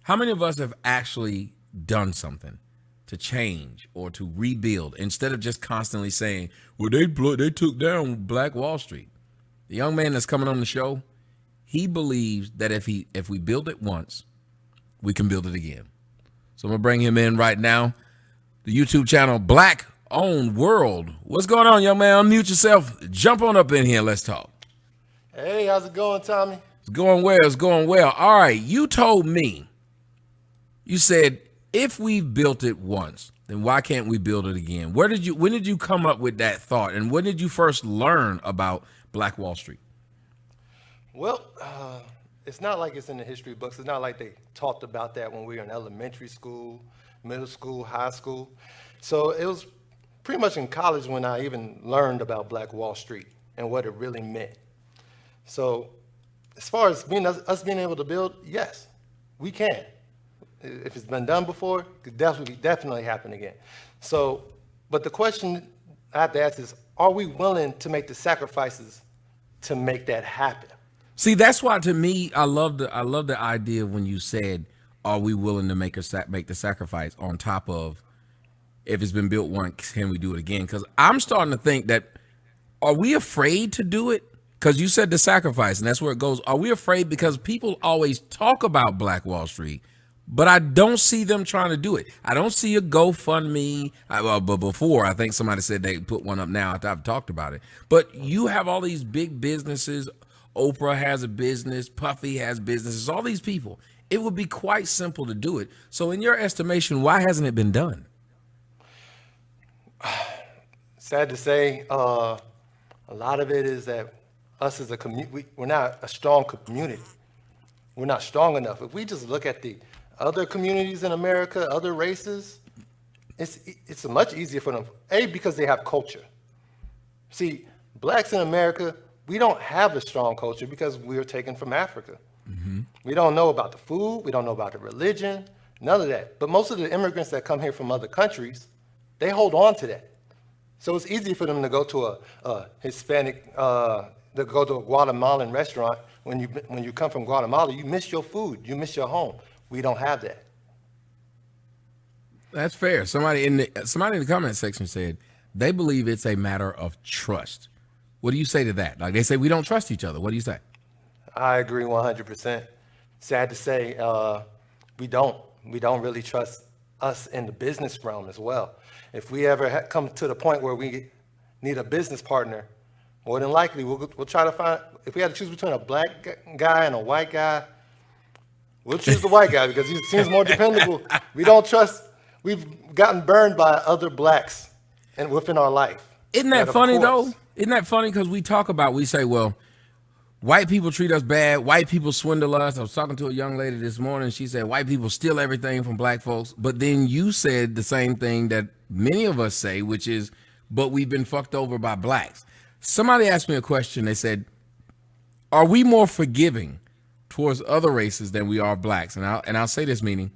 How many of us have actually done something to change or to rebuild instead of just constantly saying, well, they took down Black Wall Street? The young man that's coming on the show, he believes that if we build it once, we can build it again. So I'm going to bring him in right now. The YouTube channel, Black Owned World. What's going on, young man? Unmute yourself. Jump on up in here. Let's talk. Hey, how's it going, Tommy? It's going well. It's going well. All right. You told me, you said, if we've built it once, then why can't we build it again? When did you come up with that thought? And when did you first learn about Black Wall Street? Well, it's not like it's in the history books. It's not like they talked about that when we were in elementary school, middle school, high school. So it was pretty much in college when I even learned about Black Wall Street and what it really meant. So as far as us being able to build, yes, we can. If it's been done before, it could definitely happen again. So, but the question I have to ask is, are we willing to make the sacrifices to make that happen? See, that's why to me, I love the idea of when you said, are we willing to make the sacrifice on top of, if it's been built once, can we do it again? Because I'm starting to think that, are we afraid to do it? Because you said the sacrifice, and that's where it goes. Are we afraid because people always talk about Black Wall Street, but I don't see them trying to do it. I don't see a GoFundMe. But before, I think somebody said they put one up now after I've talked about it. But you have all these big businesses. Oprah has a business. Puffy has businesses. All these people. It would be quite simple to do it. So in your estimation, why hasn't it been done? Sad to say, a lot of it is that us as a community, we're not a strong community. We're not strong enough. If we just look at the other communities in America, other races, it's much easier for them. Because they have culture. See, blacks in America, we don't have a strong culture because we were taken from Africa. Mm-hmm. We don't know about the food. We don't know about the religion, none of that. But most of the immigrants that come here from other countries, they hold on to that. So it's easy for them to go to a Hispanic, to go to a Guatemalan restaurant. When you come from Guatemala, you miss your food, you miss your home. We don't have that. That's fair. Somebody in the comment section said they believe it's a matter of trust. What do you say to that? Like they say we don't trust each other. What do you say? I agree 100%. Sad to say, we don't really trust us in the business realm as well. If we ever come to the point where we need a business partner, more than likely we'll try to find. If we had to choose between a black guy and a white guy, we'll choose the white guy because he seems more dependable. We don't trust. We've gotten burned by other blacks and within our life. Isn't that funny though? Isn't that funny? Because we say, well, white people treat us bad. White people swindle us. I was talking to a young lady this morning. She said white people steal everything from black folks. But then you said the same thing that many of us say, which is, but we've been fucked over by blacks. Somebody asked me a question. They said, are we more forgiving towards other races than we are blacks? And I'll say this, meaning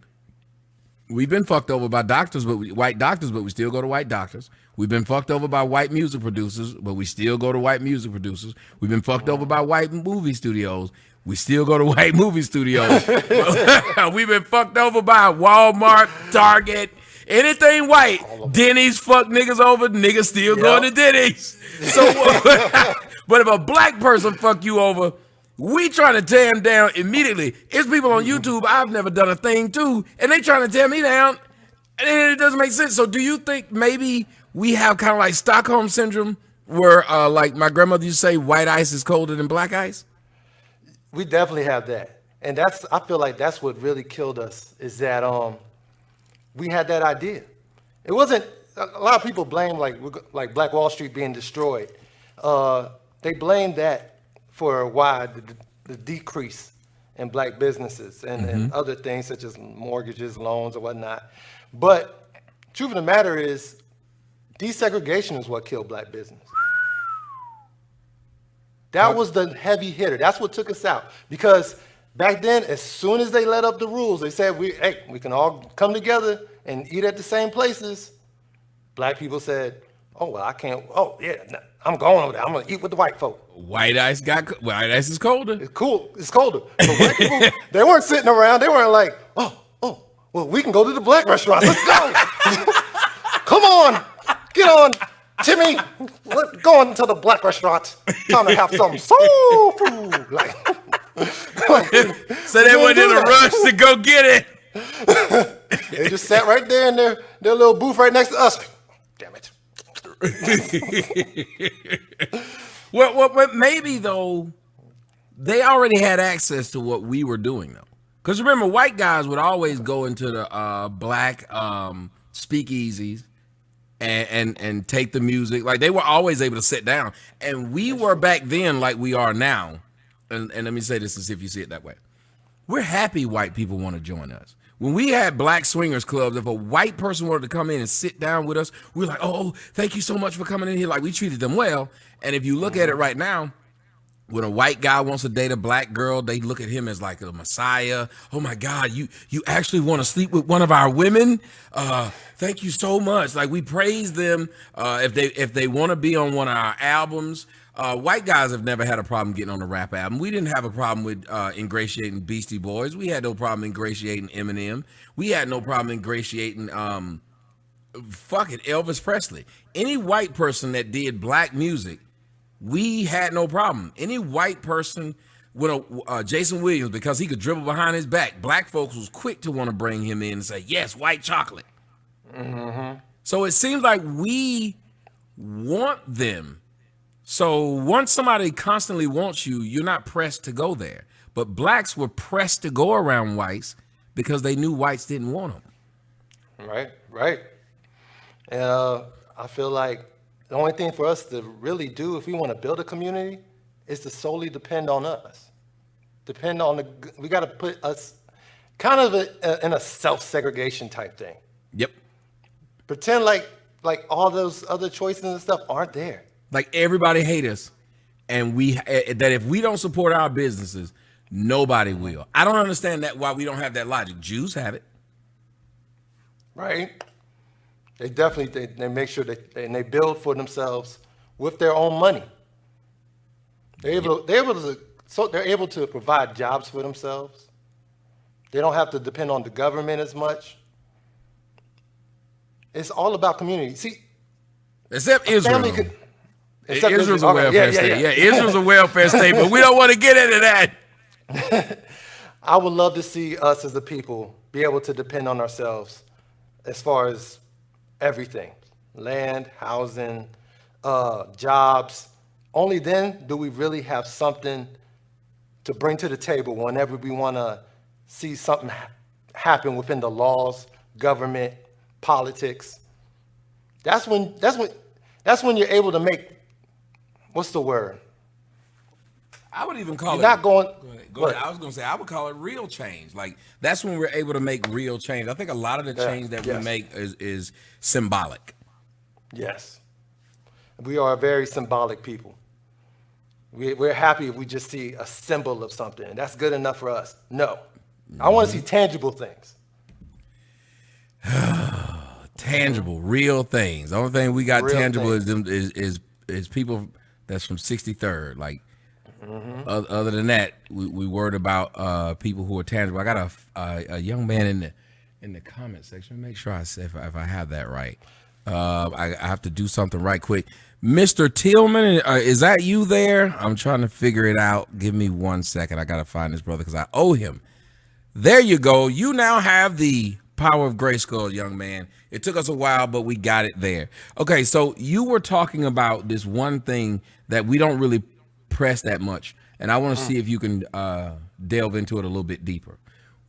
we've been fucked over by white doctors, but we still go to white doctors. We've been fucked over by white music producers, but we still go to white music producers. We've been fucked over by white movie studios. We still go to white movie studios. We've been fucked over by Walmart, Target, anything white. Denny's fuck niggas over, niggas still going to Denny's. So, but if a black person fuck you over, we trying to tear him down immediately. It's people on YouTube I've never done a thing to, and they trying to tear me down, and it doesn't make sense. So do you think maybe we have kind of like Stockholm syndrome where, like my grandmother used to say, white ice is colder than black ice? We definitely have that. And I feel like that's what really killed us is that we had that idea. It wasn't, a lot of people blame like Black Wall Street being destroyed. They blame that for why the decrease in black businesses and other things such as mortgages, loans, or whatnot. But truth of the matter is, desegregation is what killed black business. That was the heavy hitter. That's what took us out. Because back then, as soon as they let up the rules, they said, we can all come together and eat at the same places. Black people said, Oh, well, I can't. Oh, yeah, nah, I'm going over there. I'm going to eat with the white folk. White ice is colder. It's cool. It's colder. But white people, they weren't sitting around. They weren't like, well, we can go to the black restaurants. Let's go. Come on. Get on, Timmy. Let's go on to the black restaurants. Time to have some soul food. So they went in a rush to go get it. They just sat right there in their little booth right next to us. Damn it. Well, but maybe though they already had access to what we were doing though, because remember, white guys would always go into the black speakeasies and take the music. Like they were always able to sit down, and we were back then like we are now. And let me say this and see if you see it that way. We're happy white people want to join us. When we had black swingers clubs, if a white person wanted to come in and sit down with us, we were like, oh, thank you so much for coming in here. Like we treated them well. And if you look at it right now, when a white guy wants to date a black girl, they look at him as like a messiah. Oh my God, you actually want to sleep with one of our women? Thank you so much. Like we praise them if they want to be on one of our albums. White guys have never had a problem getting on a rap album. We didn't have a problem with ingratiating Beastie Boys. We had no problem ingratiating Eminem. We had no problem ingratiating Elvis Presley. Any white person that did black music, we had no problem. Any white person with Jason Williams, because he could dribble behind his back, black folks was quick to want to bring him in and say, yes, white chocolate. Mm-hmm. So it seems like we want them. So once somebody constantly wants you, you're not pressed to go there. But blacks were pressed to go around whites because they knew whites didn't want them. Right. And I feel like the only thing for us to really do if we want to build a community is to solely depend on us. We got to put us kind of in a self-segregation type thing. Yep. Pretend like all those other choices and stuff aren't there. Like everybody hate us, and that if we don't support our businesses, nobody will. I don't understand that why we don't have that logic. Jews have it. Right. They definitely they make sure they build for themselves with their own money. They're able to provide jobs for themselves. They don't have to depend on the government as much. It's all about community. See, except Israel. Israel's a okay. welfare state. Yeah, Israel's a welfare state, but we don't want to get into that. I would love to see us as a people be able to depend on ourselves as far as everything: land, housing, jobs. Only then do we really have something to bring to the table whenever we want to see something happen within the laws, government, politics. That's when you're able to make, what's the word? I would even call You're not going. Go ahead. I was going to say, I would call it real change. Like, that's when we're able to make real change. I think a lot of the change that we make is symbolic. Yes. We are a very symbolic people. We're happy if we just see a symbol of something, and that's good enough for us. No. I want to see tangible things. Tangible, real things. The only thing we got Real tangible things. is people that's from 63rd. Like, other than that, we worried about people who are tangible. I got a young man in the comment section. Let me make sure I say if I have that right. I have to do something right quick. Mr. Tillman, is that you there? I'm trying to figure it out. Give me 1 second. I got to find this brother because I owe him. There you go. You now have the power of Grayskull, young man. It took us a while, but we got it there. Okay, so you were talking about this one thing that we don't really press that much, and I want to see if you can delve into it a little bit deeper.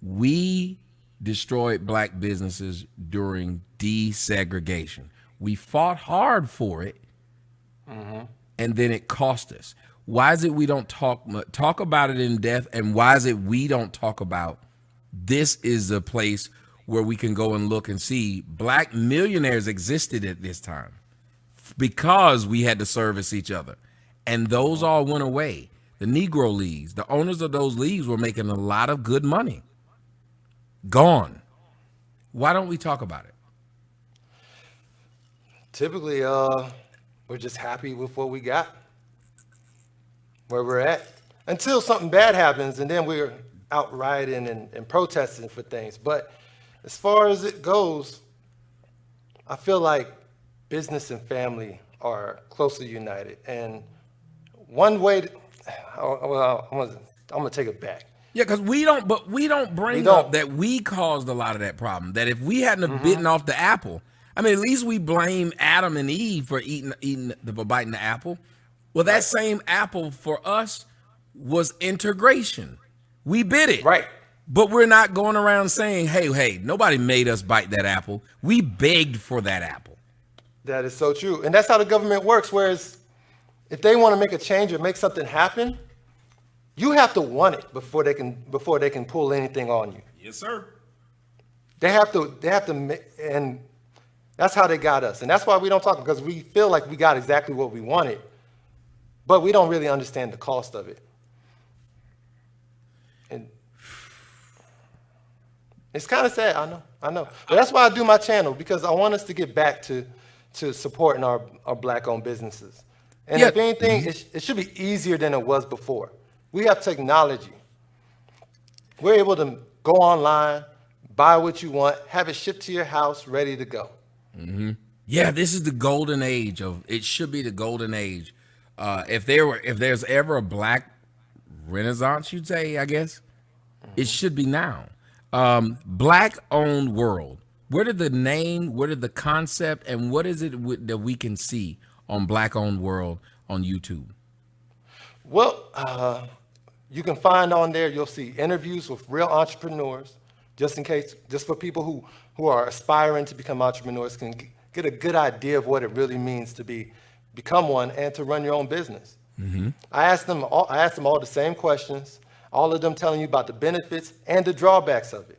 We destroyed black businesses during desegregation. We fought hard for it, and then it cost us. Why is it we don't talk about it in depth, and why is it we don't talk about this is a place where we can go and look and see black millionaires existed at this time because we had to service each other, and those all went away. The Negro leagues, the owners of those leagues were making a lot of good money. Gone. Why don't we talk about it? Typically, we're just happy with what we got, where we're at, until something bad happens, and then we're out rioting and protesting for things. But as far as it goes, I feel like business and family are closely united. And one way, well, I'm gonna take it back. Yeah, because we don't bring up that we caused a lot of that problem. That if we hadn't have bitten off the apple, I mean, at least we blame Adam and Eve for biting the apple. Well, that same apple for us was integration. We bit it. Right. But we're not going around saying, hey, nobody made us bite that apple. We begged for that apple. That is so true. And that's how the government works. Whereas if they want to make a change or make something happen, you have to want it before they can pull anything on you. Yes, sir. They have to, and that's how they got us. And that's why we don't talk, because we feel like we got exactly what we wanted, but we don't really understand the cost of it. And it's kind of sad, I know. But that's why I do my channel, because I want us to get back to supporting our Black-owned businesses. And if anything, it should be easier than it was before. We have technology. We're able to go online, buy what you want, have it shipped to your house, ready to go. Mm-hmm. Yeah, this is the golden age it should be the golden age. If there's ever a Black Renaissance, you'd say, I guess, it should be now. Black-owned world. Where did the name, where did the concept, and what is it that we can see on Black-owned world on YouTube? Well, you can find on there, you'll see interviews with real entrepreneurs, just for people who are aspiring to become entrepreneurs, can get a good idea of what it really means to become one and to run your own business. Mm-hmm. I asked them all the same questions, all of them telling you about the benefits and the drawbacks of it.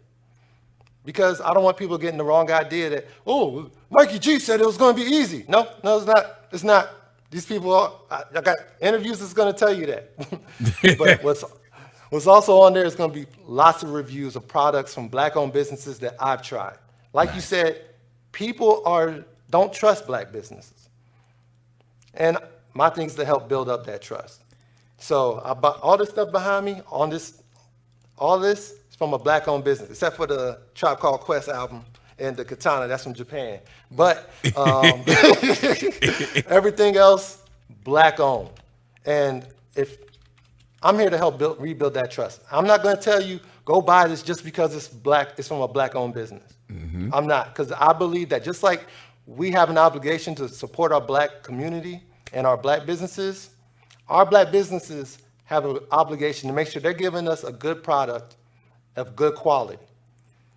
Because I don't want people getting the wrong idea that, oh, Mikey G said it was going to be easy. No, it's not. It's not. These people, I got interviews that's going to tell you that. But what's also on there is going to be lots of reviews of products from Black-owned businesses that I've tried. Like you said, people don't trust Black businesses. And my thing is to help build up that trust. So about all this stuff behind me, all this is from a Black-owned business, except for the Tribe Called Quest album and the katana, that's from Japan. But everything else, Black-owned. And if I'm here to help rebuild that trust. I'm not going to tell you, go buy this just because it's from a Black-owned business. Mm-hmm. I'm not, because I believe that just like we have an obligation to support our Black community and our Black businesses have an obligation to make sure they're giving us a good product of good quality.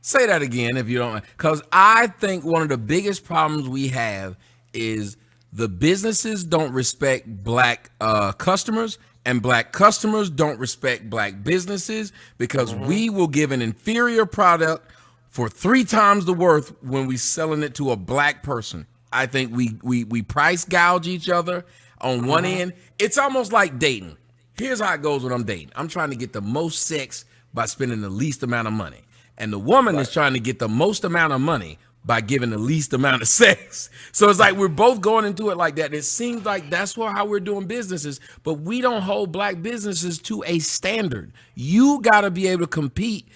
Say that again if you don't, because I think one of the biggest problems we have is the businesses don't respect Black customers, and Black customers don't respect Black businesses, because we will give an inferior product for 3 times the worth when we selling it to a Black person. I think we price gouge each other on one end. It's almost like dating. Here's how it goes when I'm dating. I'm trying to get the most sex by spending the least amount of money. And the woman is trying to get the most amount of money by giving the least amount of sex. So it's like we're both going into it like that. It seems like that's how we're doing businesses, but we don't hold Black businesses to a standard. You got to be able to compete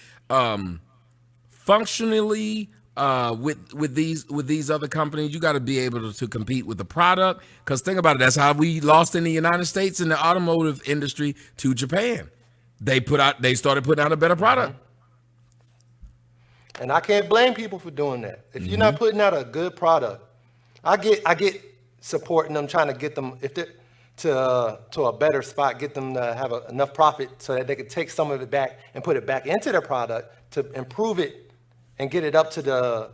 functionally with these other companies. You got to be able to compete with the product, because think about it, that's how we lost in the United States in the automotive industry to Japan. They started putting out a better product. And I can't blame people for doing that. If you're not putting out a good product, I get supporting them, trying to get them to a better spot, get them to have enough profit so that they could take some of it back and put it back into their product to improve it and get it up to the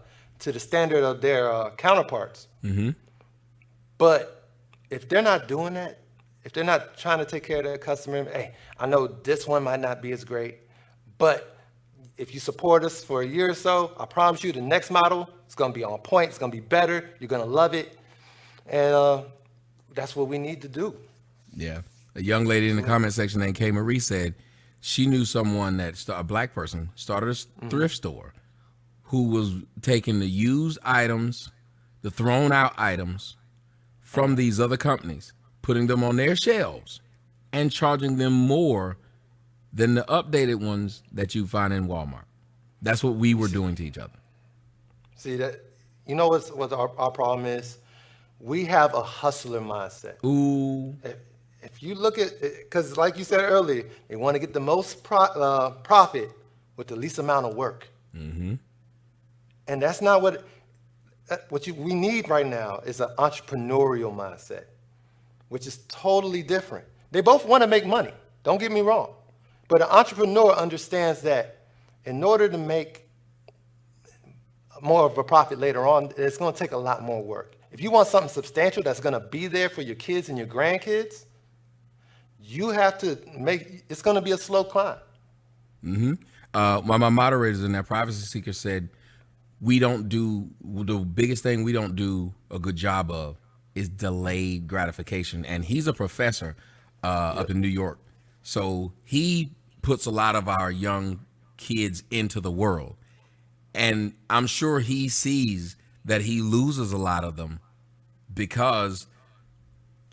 standard of their counterparts. Mm-hmm. But if they're not doing that, if they're not trying to take care of their customer, hey, I know this one might not be as great, but if you support us for a year or so, I promise you the next model is going to be on point. It's going to be better. You're going to love it. And that's what we need to do. Yeah. A young lady in the comment section named K. Marie said she knew someone a Black person, started a thrift store, who was taking the used items, the thrown out items from these other companies, putting them on their shelves, and charging them more than the updated ones that you find in Walmart. That's what we were doing to each other. See that? You know what our problem is? We have a hustler mindset. Ooh. If you look at, because like you said earlier, they want to get the most profit with the least amount of work. Mm-hmm. And that's not we need right now is an entrepreneurial mindset, which is totally different. They both want to make money. Don't get me wrong. But an entrepreneur understands that in order to make more of a profit later on, it's going to take a lot more work. If you want something substantial that's going to be there for your kids and your grandkids, you have to it's going to be a slow climb. Mm-hmm. My moderators in that Privacy Seeker said, the biggest thing we don't do a good job of is delayed gratification. And he's a professor up in New York. So he puts a lot of our young kids into the world. And I'm sure he sees that he loses a lot of them because,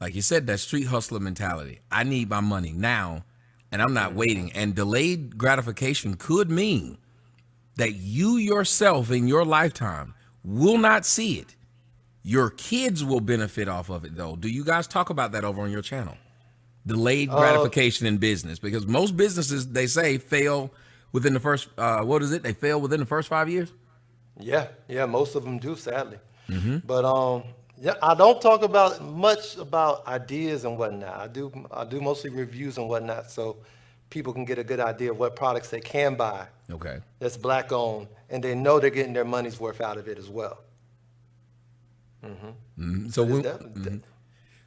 like you said, that street hustler mentality. I need my money now, and I'm not waiting. And delayed gratification could mean that you yourself in your lifetime will not see it. Your kids will benefit off of it, though. Do you guys talk about that over on your channel? Delayed gratification in business, because most businesses, they say, fail within the first, they fail within the first 5 years? Yeah, most of them do, sadly. Mm-hmm. But I don't talk much about ideas and whatnot. I do mostly reviews and whatnot, so people can get a good idea of what products they can buy. Okay. That's black owned, and they know they're getting their money's worth out of it as well. Mm-hmm. Mm-hmm. So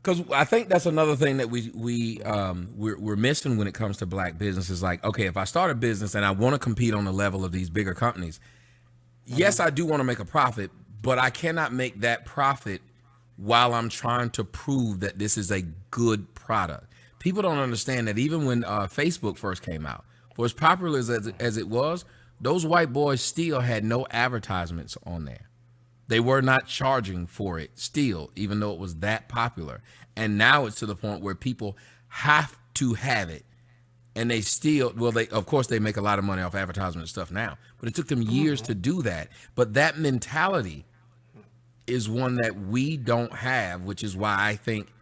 because I think that's another thing that we're missing when it comes to black businesses. Like, okay, if I start a business and I want to compete on the level of these bigger companies, yes, I do want to make a profit, but I cannot make that profit while I'm trying to prove that this is a good product. People don't understand that even when Facebook first came out, for as popular as it was, those white boys still had no advertisements on there. They were not charging for it still, even though it was that popular. And now it's to the point where people have to have it. And they still, of course, they make a lot of money off advertisement and stuff now, but it took them years to do that. But that mentality is one that we don't have, which is why I think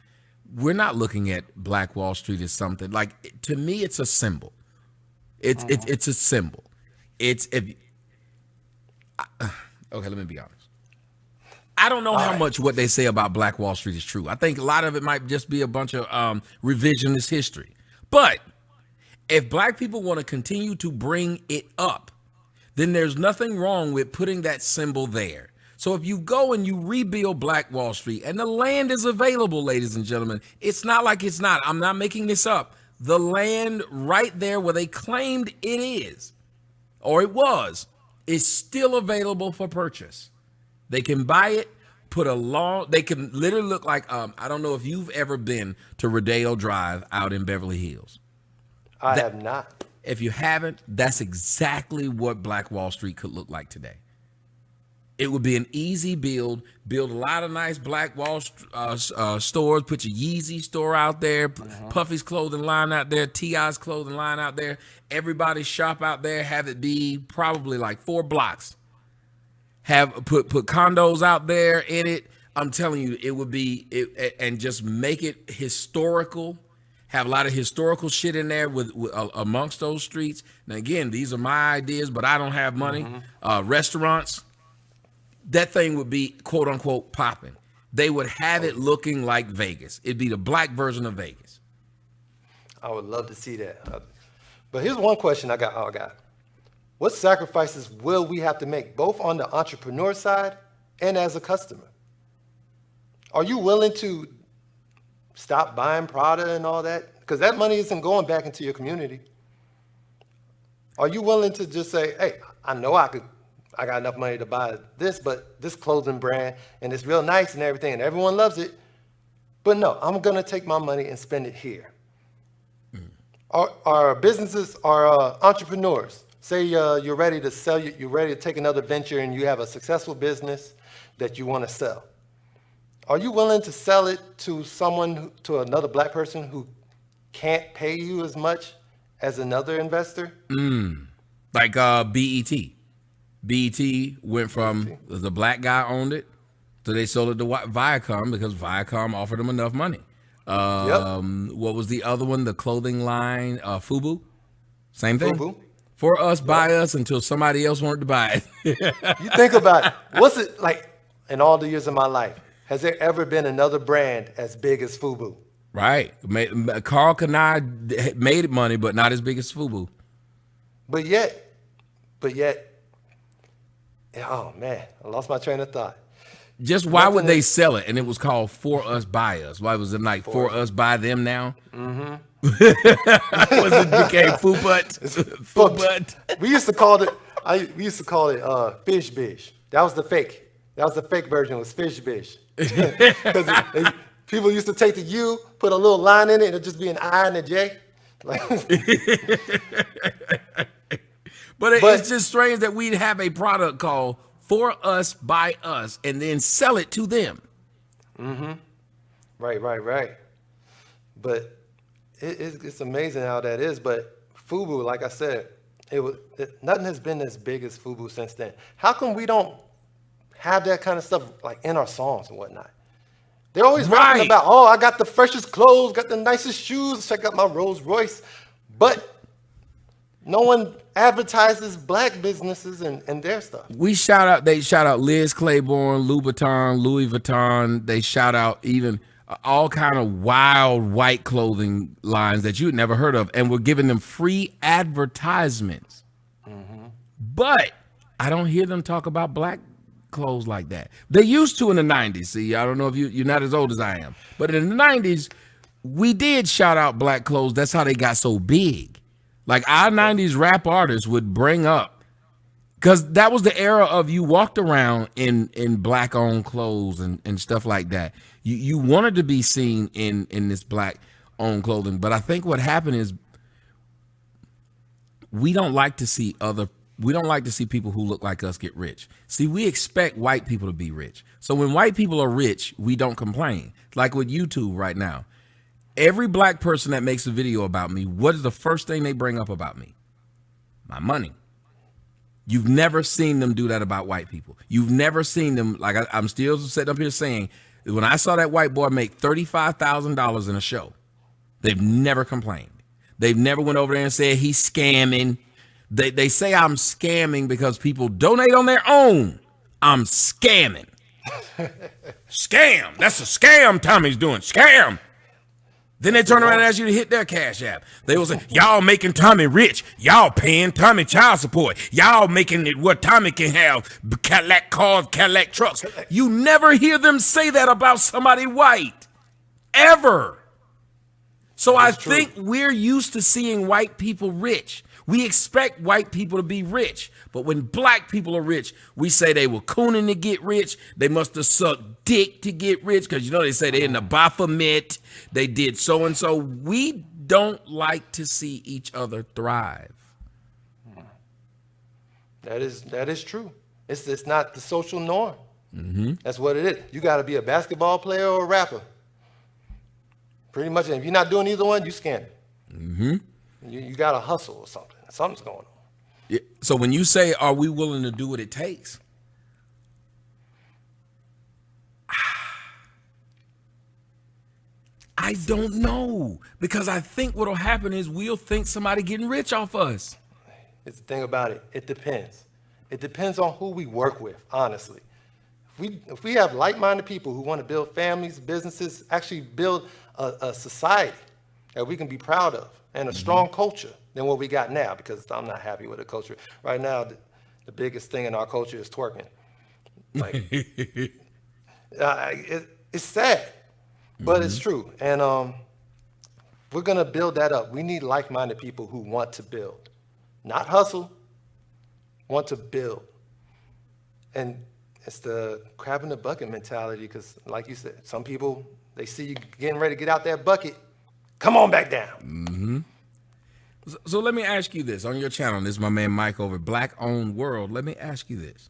we're not looking at Black Wall Street as something like, to me, it's a symbol. It's a symbol. Okay, let me be honest. I don't know how much what they say about Black Wall Street is true. I think a lot of it might just be a bunch of revisionist history. But if black people want to continue to bring it up, then there's nothing wrong with putting that symbol there. So if you go and you rebuild Black Wall Street and the land is available, ladies and gentlemen, it's not like it's not. I'm not making this up. The land right there where they claimed it is, or it was, is still available for purchase. They can buy it, they can literally look like, I don't know if you've ever been to Rodeo Drive out in Beverly Hills. I have not. If you haven't, that's exactly what Black Wall Street could look like today. It would be an easy build a lot of nice Black Wall stores, put your Yeezy store out there, Puffy's clothing line out there, T.I.'s clothing line out there, everybody's shop out there, have it be probably like 4 blocks. Have put condos out there in it. I'm telling you, it would be and just make it historical. Have a lot of historical shit in there with amongst those streets. Now again, these are my ideas, but I don't have money. Restaurants, that thing would be quote unquote popping. They would have it looking like Vegas. It'd be the black version of Vegas. I would love to see that. But here's one question I got. What sacrifices will we have to make, both on the entrepreneur side and as a customer? Are you willing to stop buying Prada and all that? Because that money isn't going back into your community. Are you willing to just say, hey, I know I got enough money to buy this, but this clothing brand, and it's real nice and everything, and everyone loves it. But no, I'm going to take my money and spend it here. Our businesses, our entrepreneurs, say you're ready to sell, you're ready to take another venture and you have a successful business that you want to sell. are you willing to sell it to to another black person who can't pay you as much as another investor? Like BET. BET went from the black guy owned it, so they sold it to Viacom because Viacom offered them enough money. Yep. What was the other one? The clothing line, FUBU. Same thing. FUBU. For us, by Yep. us until somebody else wanted to buy it. You think about it. What's it like in all the years of my life? Has there ever been another brand as big as FUBU? Right. Carl Kanai made money, but not as big as FUBU. But yet, oh man, I lost my train of thought. Just why would Nothing they is- sell it? And it was called For Us, By Us. Why was it like For Us, By Them now? Mm-hmm. Was it became Foobut? Foobut. We used to call it. We used to call it fish bish. That was the fake. That was the fake version. Was fish bish. Because people used to take the U, put a little line in it, and it'd just be an I and a J. Like, But But- it's just strange that we'd have a product called For Us, By Us, and then sell it to them. right. But it's amazing how that is. But FUBU, like I said, nothing has been as big as FUBU since then. How come we don't have that kind of stuff like in our songs and whatnot? They're always rapping Right. about, oh, I got the freshest clothes, got the nicest shoes, check out my Rolls Royce. But no one advertises black businesses and their stuff. They shout out Liz Claiborne, Louboutin, Louis Vuitton. They shout out even all kind of wild white clothing lines that you'd never heard of, and we're giving them free advertisements. But I don't hear them talk about black clothes like that. They used to in the 90s. See, I don't know if you're not as old as I am, but in the 90s, we did shout out black clothes. That's how they got so big. Like our 90s rap artists would bring up, because that was the era of you walked around in black owned clothes and stuff like that. You wanted to be seen in this black owned clothing. But I think what happened is we don't like to see people who look like us get rich. See, we expect white people to be rich. So when white people are rich, we don't complain. Like with YouTube right now. Every black person that makes a video about me, what is the first thing they bring up about me? My money. You've never seen them do that about white people. You've never seen them, like I'm still sitting up here saying, when I saw that white boy make $35,000 in a show, they've never complained. They've never went over there and said he's scamming. They say I'm scamming because people donate on their own. I'm scamming. Scam. That's a scam Tommy's doing. Scam. Then they turn around and ask you to hit their Cash App. They will say, y'all making Tommy rich. Y'all paying Tommy child support. Y'all making it where Tommy can have Cadillac cars, Cadillac trucks. You never hear them say that about somebody white. Ever. So I think we're used to seeing white people rich. We expect white people to be rich. But when black people are rich, we say they were cooning to get rich. They must have sucked dick to get rich. Because, they say they're in the Baphomet. They did so-and-so. We don't like to see each other thrive. That is true. It's not the social norm. That's what it is. You got to be a basketball player or a rapper. Pretty much. And if you're not doing either one, you scamming. You got to hustle or something. Something's going on. Yeah. So when you say, are we willing to do what it takes? I don't know. Because I think what'll happen is we'll think somebody getting rich off us. It's the thing about it. It depends. It depends on who we work with, honestly. If we have like-minded people who want to build families, businesses, actually build a society that we can be proud of and a strong culture than what we got now, because I'm not happy with the culture. Right now, the biggest thing in our culture is twerking. Like, it's sad, but it's true. And we're going to build that up. We need like-minded people who want to build, not hustle, want to build. And it's the crab in the bucket mentality, because like you said, some people, they see you getting ready to get out that bucket, come on back down. So let me ask you this. On your channel, this is my man Mike over at Black Owned World. Let me ask you this.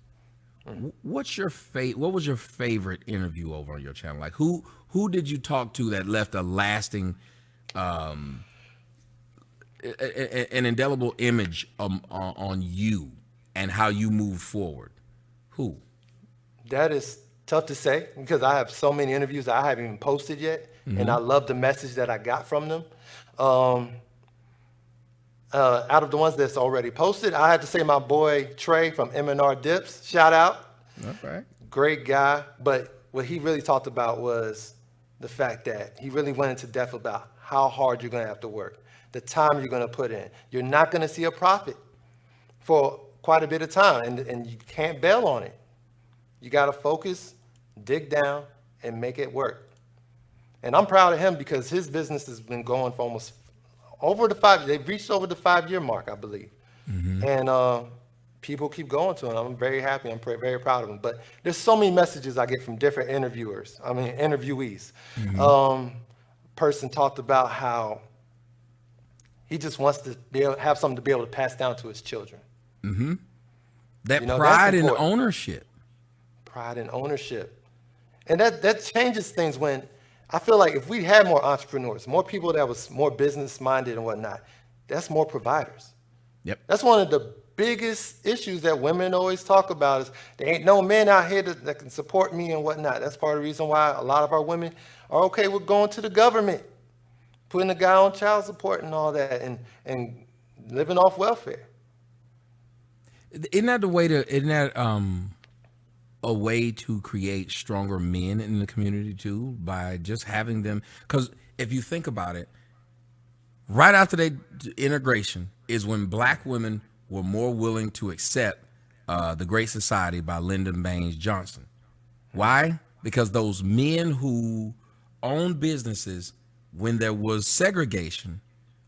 What's your What was your favorite interview over on your channel? Like who did you talk to that left a lasting, an indelible image on you and how you moved forward? Who? That is tough to say because I have so many interviews that I haven't even posted yet, and I love the message that I got from them. Out of the ones that's already posted, I had to say my boy Trey from M&R Dips, shout out. Okay. Great guy, but what he really talked about was the fact that he really went into depth about how hard you're going to have to work, the time you're going to put in. You're not going to see a profit for quite a bit of time, and you can't bail on it. You got to focus, dig down, and make it work. And I'm proud of him because his business has been going for almost they've reached over the 5-year mark, I believe. And people keep going to him. I'm very happy. I'm very proud of him. But there's so many messages I get from different interviewees. Person talked about how he just wants to have something to be able to pass down to his children. That pride and ownership. Pride and ownership. And that changes things when I feel like if we had more entrepreneurs, more people that was more business minded and whatnot, that's more providers. Yep. That's one of the biggest issues that women always talk about is there ain't no men out here that can support me and whatnot. That's part of the reason why a lot of our women are okay with going to the government, putting the guy on child support and all that, and living off welfare. Isn't that a way to create stronger men in the community too, by just having them? Because if you think about it, right after the integration is when black women were more willing to accept the Great Society by Lyndon Baines Johnson. Why? Because those men who owned businesses when there was segregation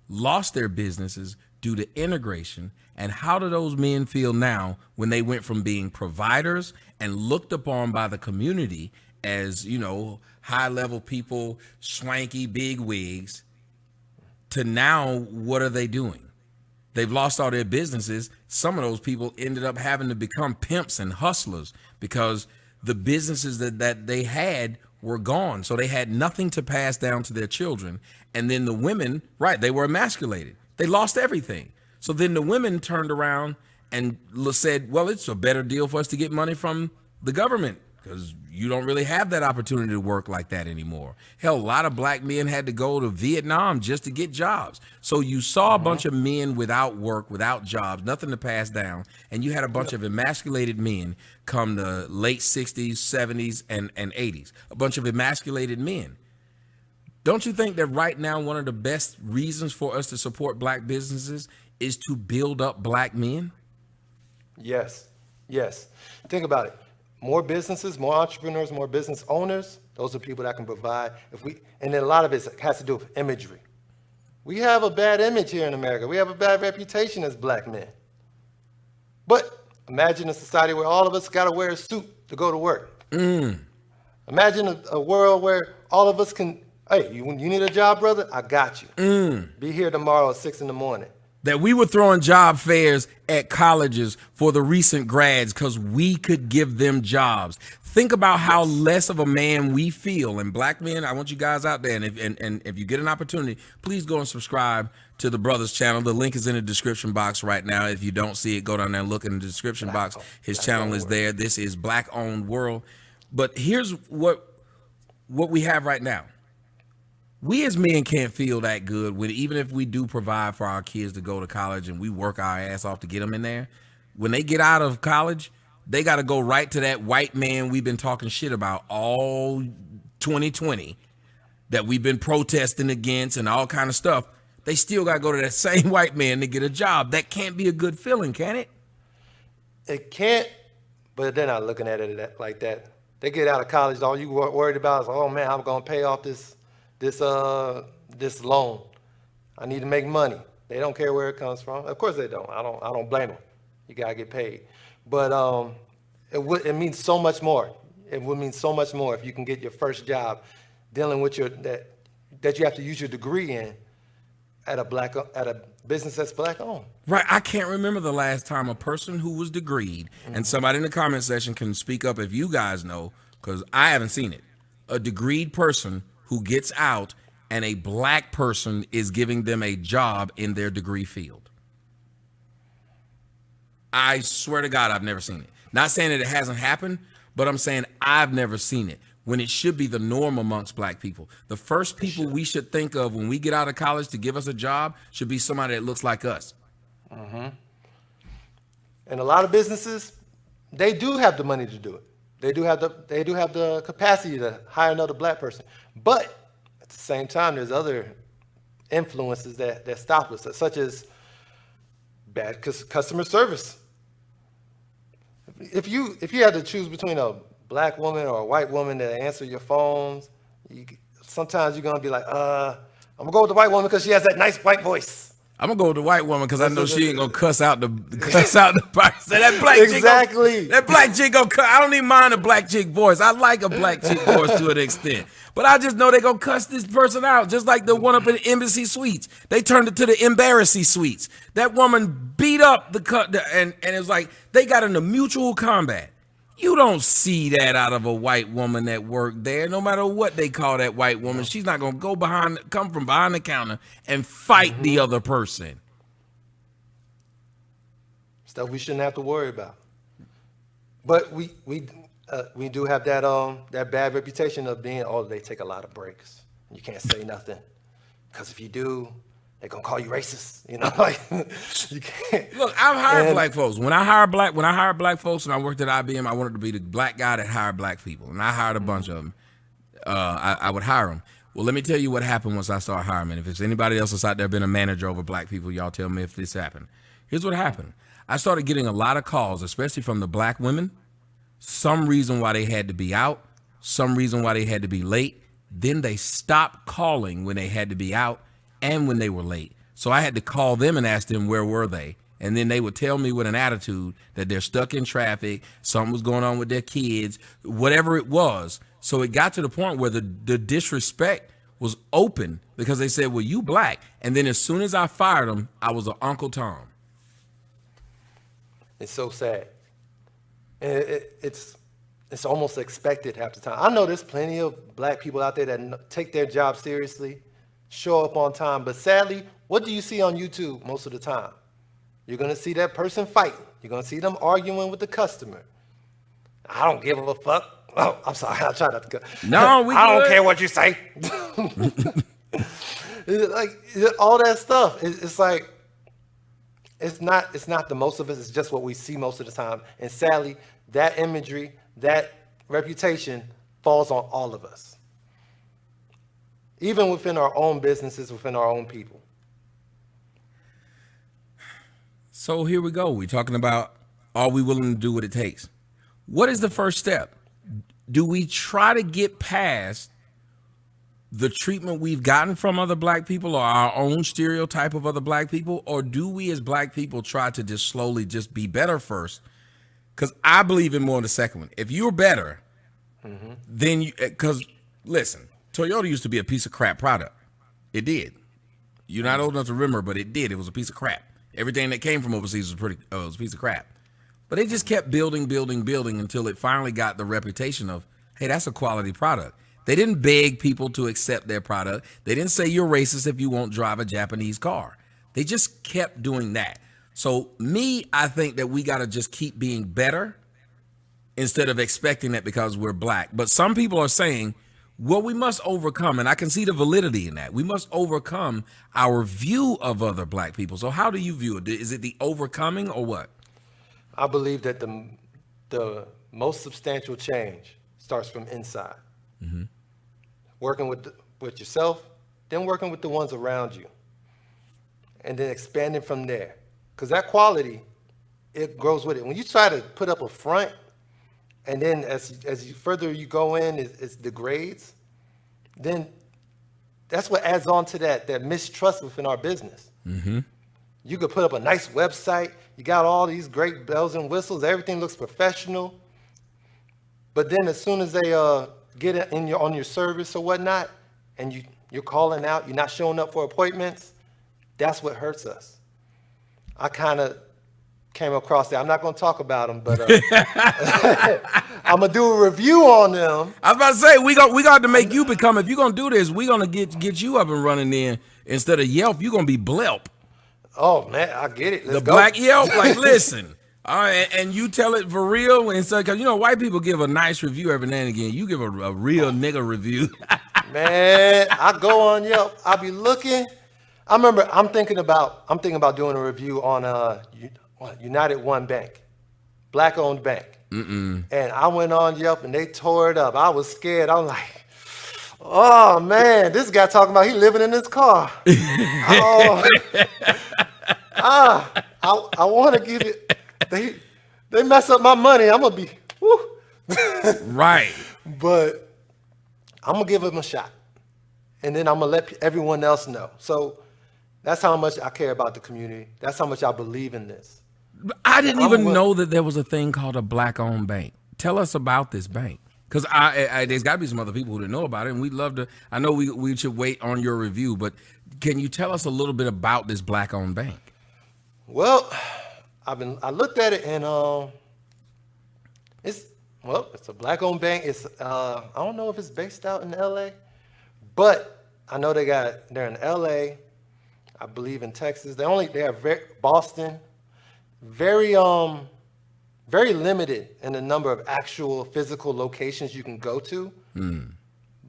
lost their businesses due to integration. And how do those men feel now when they went from being providers and looked upon by the community as, high level people, swanky big wigs, to now what are they doing? They've lost all their businesses. Some of those people ended up having to become pimps and hustlers because the businesses that they had were gone. So they had nothing to pass down to their children. And then the women, right, they were emasculated. They lost everything. So then the women turned around and said, well, it's a better deal for us to get money from the government because you don't really have that opportunity to work like that anymore. Hell, a lot of black men had to go to Vietnam just to get jobs. So you saw a bunch of men without work, without jobs, nothing to pass down. And you had a bunch of emasculated men come the late 60s, 70s, and 80s, a bunch of emasculated men. Don't you think that right now one of the best reasons for us to support black businesses is to build up black men? Yes. Think about it. More businesses, more entrepreneurs, more business owners, those are people that can provide. And then a lot of it has to do with imagery. We have a bad image here in America. We have a bad reputation as black men. But imagine a society where all of us got to wear a suit to go to work. Imagine a world where all of us can, hey, you need a job, brother? I got you. Be here tomorrow at 6 a.m. That we were throwing job fairs at colleges for the recent grads because we could give them jobs. Think about how less of a man we feel. And black men, I want you guys out there, and if you get an opportunity, please go and subscribe to the brother's channel. The link is in the description box right now. If you don't see it, go down there and look in the description box. His channel is there. This is Black Owned World. But here's what we have right now. We as men can't feel that good when, even if we do provide for our kids to go to college and we work our ass off to get them in there, when they get out of college, they got to go right to that white man we've been talking shit about all 2020, that we've been protesting against and all kind of stuff. They still got to go to that same white man to get a job. That can't be a good feeling, can it? It can't, but they're not looking at it like that. They get out of college, all you worried about is, oh man, I'm going to pay off this loan. I need to make money. They don't care where it comes from. Of course they don't. I don't blame them. You gotta get paid. But it means so much more. It would mean so much more if you can get your first job dealing with that you have to use your degree in at a business that's black owned. Right. I can't remember the last time a person who was degreed, and somebody in the comment section can speak up if you guys know, because I haven't seen it. A degreed person who gets out and a black person is giving them a job in their degree field. I swear to God, I've never seen it. Not saying that it hasn't happened, but I'm saying I've never seen it when it should be the norm amongst black people. The first people we should think of when we get out of college to give us a job should be somebody that looks like us. And a lot of businesses, they do have the money to do it. They do have the capacity to hire another black person. But at the same time, there's other influences that stop us, such as bad customer service. If you had to choose between a black woman or a white woman that answer your phones, sometimes you're gonna be like, I'm gonna go with the white woman because she has that nice white voice. I'm gonna go with the white woman because I know she ain't gonna cuss out the person. That black Exactly. That black chick gonna cuss. I don't even mind a black chick voice. I like a black chick voice to an extent, but I just know they gonna cuss this person out, just like the one up in the Embassy Suites. They turned it to the Embarrassing Suites. That woman beat up and it was like they got into mutual combat. You don't see that out of a white woman that worked there. No matter what they call that white woman, she's not gonna come from behind the counter and fight the other person. Stuff we shouldn't have to worry about. But we do have that bad reputation of being, they take a lot of breaks. You can't say nothing because if you do, they're gonna call you racist. Like you can't. Look, I've hired black folks. When I hired black folks, and I worked at IBM, I wanted to be the black guy that hired black people, and I hired a bunch of them. I would hire them. Well, let me tell you what happened once I started hiring them. If it's anybody else that's out there been a manager over black people, y'all tell me if this happened. Here's what happened. I started getting a lot of calls, especially from the black women. Some reason why they had to be out, some reason why they had to be late. Then they stopped calling when they had to be out and when they were late. So I had to call them and ask them where were they. And then they would tell me with an attitude that they're stuck in traffic, something was going on with their kids, whatever it was. So it got to the point where the disrespect was open because they said, well, you black. And then as soon as I fired them, I was an Uncle Tom. It's so sad. And it's almost expected half the time. I know there's plenty of black people out there that take their job seriously, show up on time. But sadly, what do you see on YouTube most of the time? You're going to see that person fighting. You're going to see them arguing with the customer. I don't give a fuck. Oh, I'm sorry. I'll try not to go. No, I don't care what you say. Like all that stuff. It's like, it's not the most of us. It's just what we see most of the time. And sadly, that imagery, that reputation falls on all of us. Even within our own businesses, within our own people. So here we go. We're talking about, are we willing to do what it takes? What is the first step? Do we try to get past the treatment we've gotten from other black people or our own stereotype of other black people? Or do we as black people try to just slowly just be better first? Because I believe in more of the second one. If you're better, then you, because listen, Toyota used to be a piece of crap product. It did. You're not old enough to remember, but it did. It was a piece of crap. Everything that came from overseas was was a piece of crap. But they just kept building until it finally got the reputation of, hey, that's a quality product. They didn't beg people to accept their product. They didn't say you're racist if you won't drive a Japanese car. They just kept doing that. So I think that we got to just keep being better instead of expecting that because we're black. But some people are saying, well, we must overcome, and I can see the validity in that. We must overcome our view of other black people. So how do you view it? Is it the overcoming or what? I believe that the most substantial change starts from inside. Working with yourself, then working with the ones around you, and then expanding from there. Because that quality, it grows with it. When you try to put up a front, and then as you further you go in, it degrades, then that's what adds on to that mistrust within our business. You could put up a nice website. You got all these great bells and whistles. Everything looks professional. But then as soon as they get it on your service or whatnot, and you're calling out, you're not showing up for appointments, That's what hurts us. I kind of came across that. I'm not going to talk about them, but I'm going to do a review on them. I was about to say, we got to make you become, if you're going to do this, we're going to get you up and running then. Instead of Yelp, you're going to be Blelp. Oh, man, I get it. Let's The go. Black Yelp, like, listen. All right, and you tell it for real. And so, because, white people give a nice review every now and again. You give a real nigga review. Man, I go on Yelp. I be looking. I remember I'm thinking about doing a review on United One Bank, black-owned bank. And I went on Yelp and they tore it up. I was scared. I was like, oh man, this guy talking about he living in his car. I want to give it. They mess up my money. I'm gonna be whoo. Right. But I'm gonna give him a shot, and then I'm gonna let everyone else know. So that's how much I care about the community. That's how much I believe in this. I didn't even know that there was a thing called a black-owned bank. Tell us about this bank, because there's got to be some other people who didn't know about it, and we'd love to. I know we should wait on your review, but can you tell us a little bit about this black-owned bank? Well, I looked at it and it's a black-owned bank. It's I don't know if it's based out in LA, but I know they're in LA. I believe in Texas. They are Boston. Very limited in the number of actual physical locations you can go to.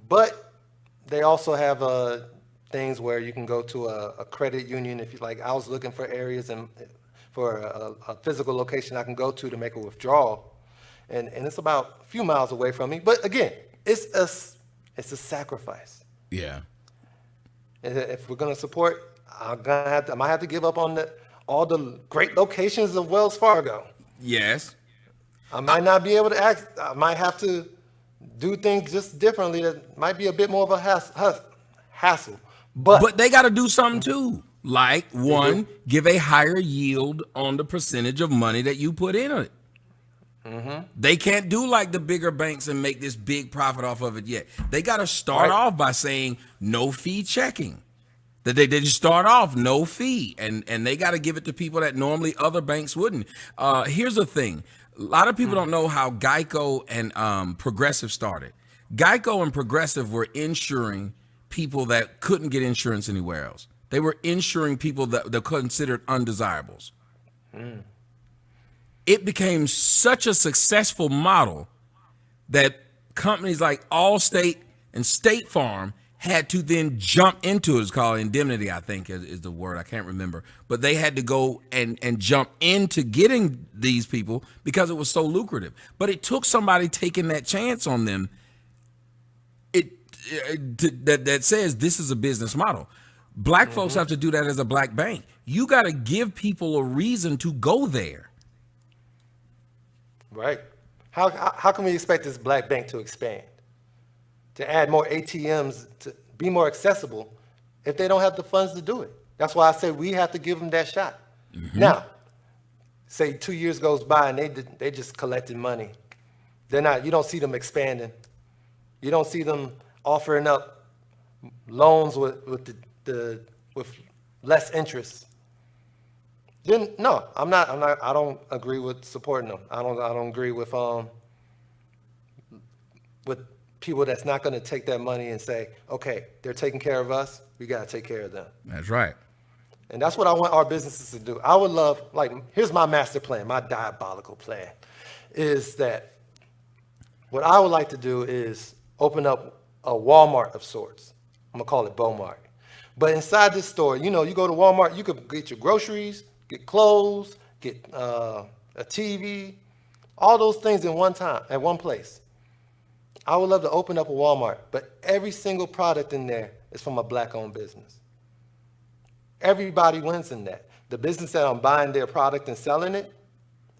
But they also have things where you can go to a credit union if you like. I was looking for areas and for a physical location I can go to make a withdrawal, and it's about a few miles away from me. But again, it's a sacrifice. Yeah. And if we're gonna support, I might have to give up on all the great locations of Wells Fargo. Yes. I might not be able to act. I might have to do things just differently. That might be a bit more of a hassle. But they got to do something too. Like, one, give a higher yield on the percentage of money that you put in it. They can't do like the bigger banks and make this big profit off of it yet. They got to start off by saying no fee checking. That they just start off no fee, and they got to give it to people that normally other banks wouldn't. Here's the thing: a lot of people don't know how Geico and Progressive started. Geico and Progressive were insuring people that couldn't get insurance anywhere else. They were insuring people that they're considered undesirables. It became such a successful model that companies like Allstate and State Farm had to then jump into it. It's called indemnity, I think is the word. I can't remember. But they had to go and jump into getting these people because it was so lucrative. But it took somebody taking that chance on them that says this is a business model. Black folks have to do that as a black bank. You got to give people a reason to go there. Right. How can we expect this black bank to expand? To add more ATMs, to be more accessible, if they don't have the funds to do it? That's why I say we have to give them that shot. Now, say 2 years goes by and they just collected money. You don't see them expanding. You don't see them offering up loans with less interest. Then no, I don't agree with supporting them. I don't agree with people that's not going to take that money and say, okay, they're taking care of us, we got to take care of them. That's right. And that's what I want our businesses to do. I would love, here's my master plan, my diabolical plan, is that what I would like to do is open up a Walmart of sorts. I'm going to call it Beaumart. But inside this store, you go to Walmart, you could get your groceries, get clothes, get a TV, all those things at one place. I would love to open up a Walmart, but every single product in there is from a black-owned business. Everybody wins in that. The business that I'm buying their product and selling it,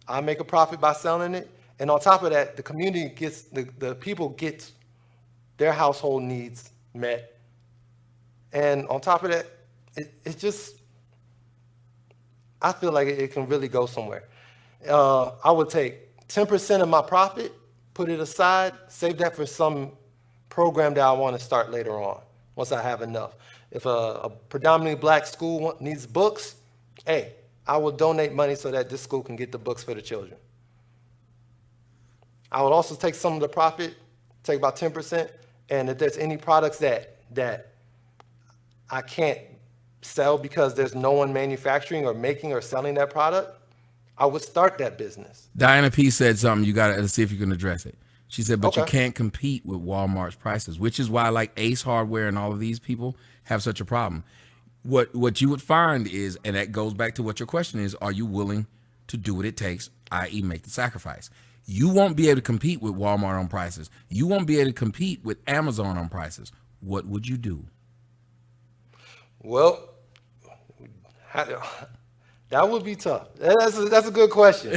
I make a profit by selling it. And on top of that, the community gets, the people get their household needs met. And on top of that, it's just, I feel like it can really go somewhere. I would take 10% of my profit, put it aside, save that for some program that I want to start later on, once I have enough. a predominantly black school needs books, hey, I will donate money so that this school can get the books for the children. I would also take some of the profit, take about 10%, and if there's any products that I can't sell because there's no one manufacturing or making or selling that product, I would start that business. Diana P said something. You got to see if you can address it. She said, but you Okay. can't compete with Walmart's prices, which is why like Ace Hardware and all of these people have such a problem. What you would find is, and that goes back to what your question is, are you willing to do what it takes, i.e. make the sacrifice? You won't be able to compete with Walmart on prices. You won't be able to compete with Amazon on prices. What would you do? Well, that would be tough. That's a good question.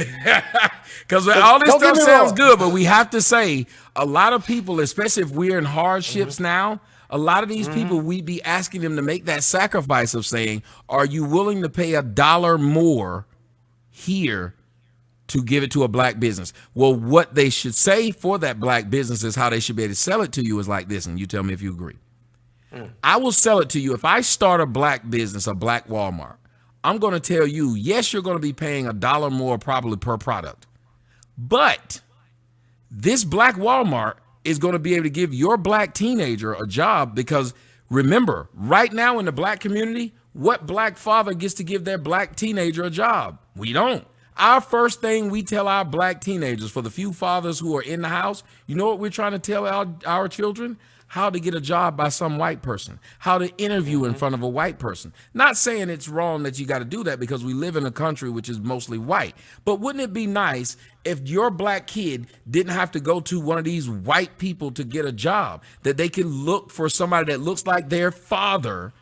Because all this Don't get stuff me sounds wrong. good, but we have to say a lot of people, especially if we're in hardships Mm-hmm. now, a lot of these people, we be asking them to make that sacrifice of saying, are you willing to pay $1 more here to give it to a black business? Well, what they should say for that black business is how they should be able to sell it to you is like this, and you tell me if you agree. I will sell it to you. If I start a black business, a black Walmart, I'm going to tell you, yes, you're going to be paying $1 more probably per product. But this black Walmart is going to be able to give your black teenager a job because remember, right now in the black community, what black father gets to give their black teenager a job? We don't. Our first thing we tell our black teenagers, for the few fathers who are in the house, you know what we're trying to tell our children? How to get a job by some white person, how to interview in front of a white person. Not saying it's wrong that you got to do that because we live in a country which is mostly white. But wouldn't it be nice if your black kid didn't have to go to one of these white people to get a job, that they can look for somebody that looks like their father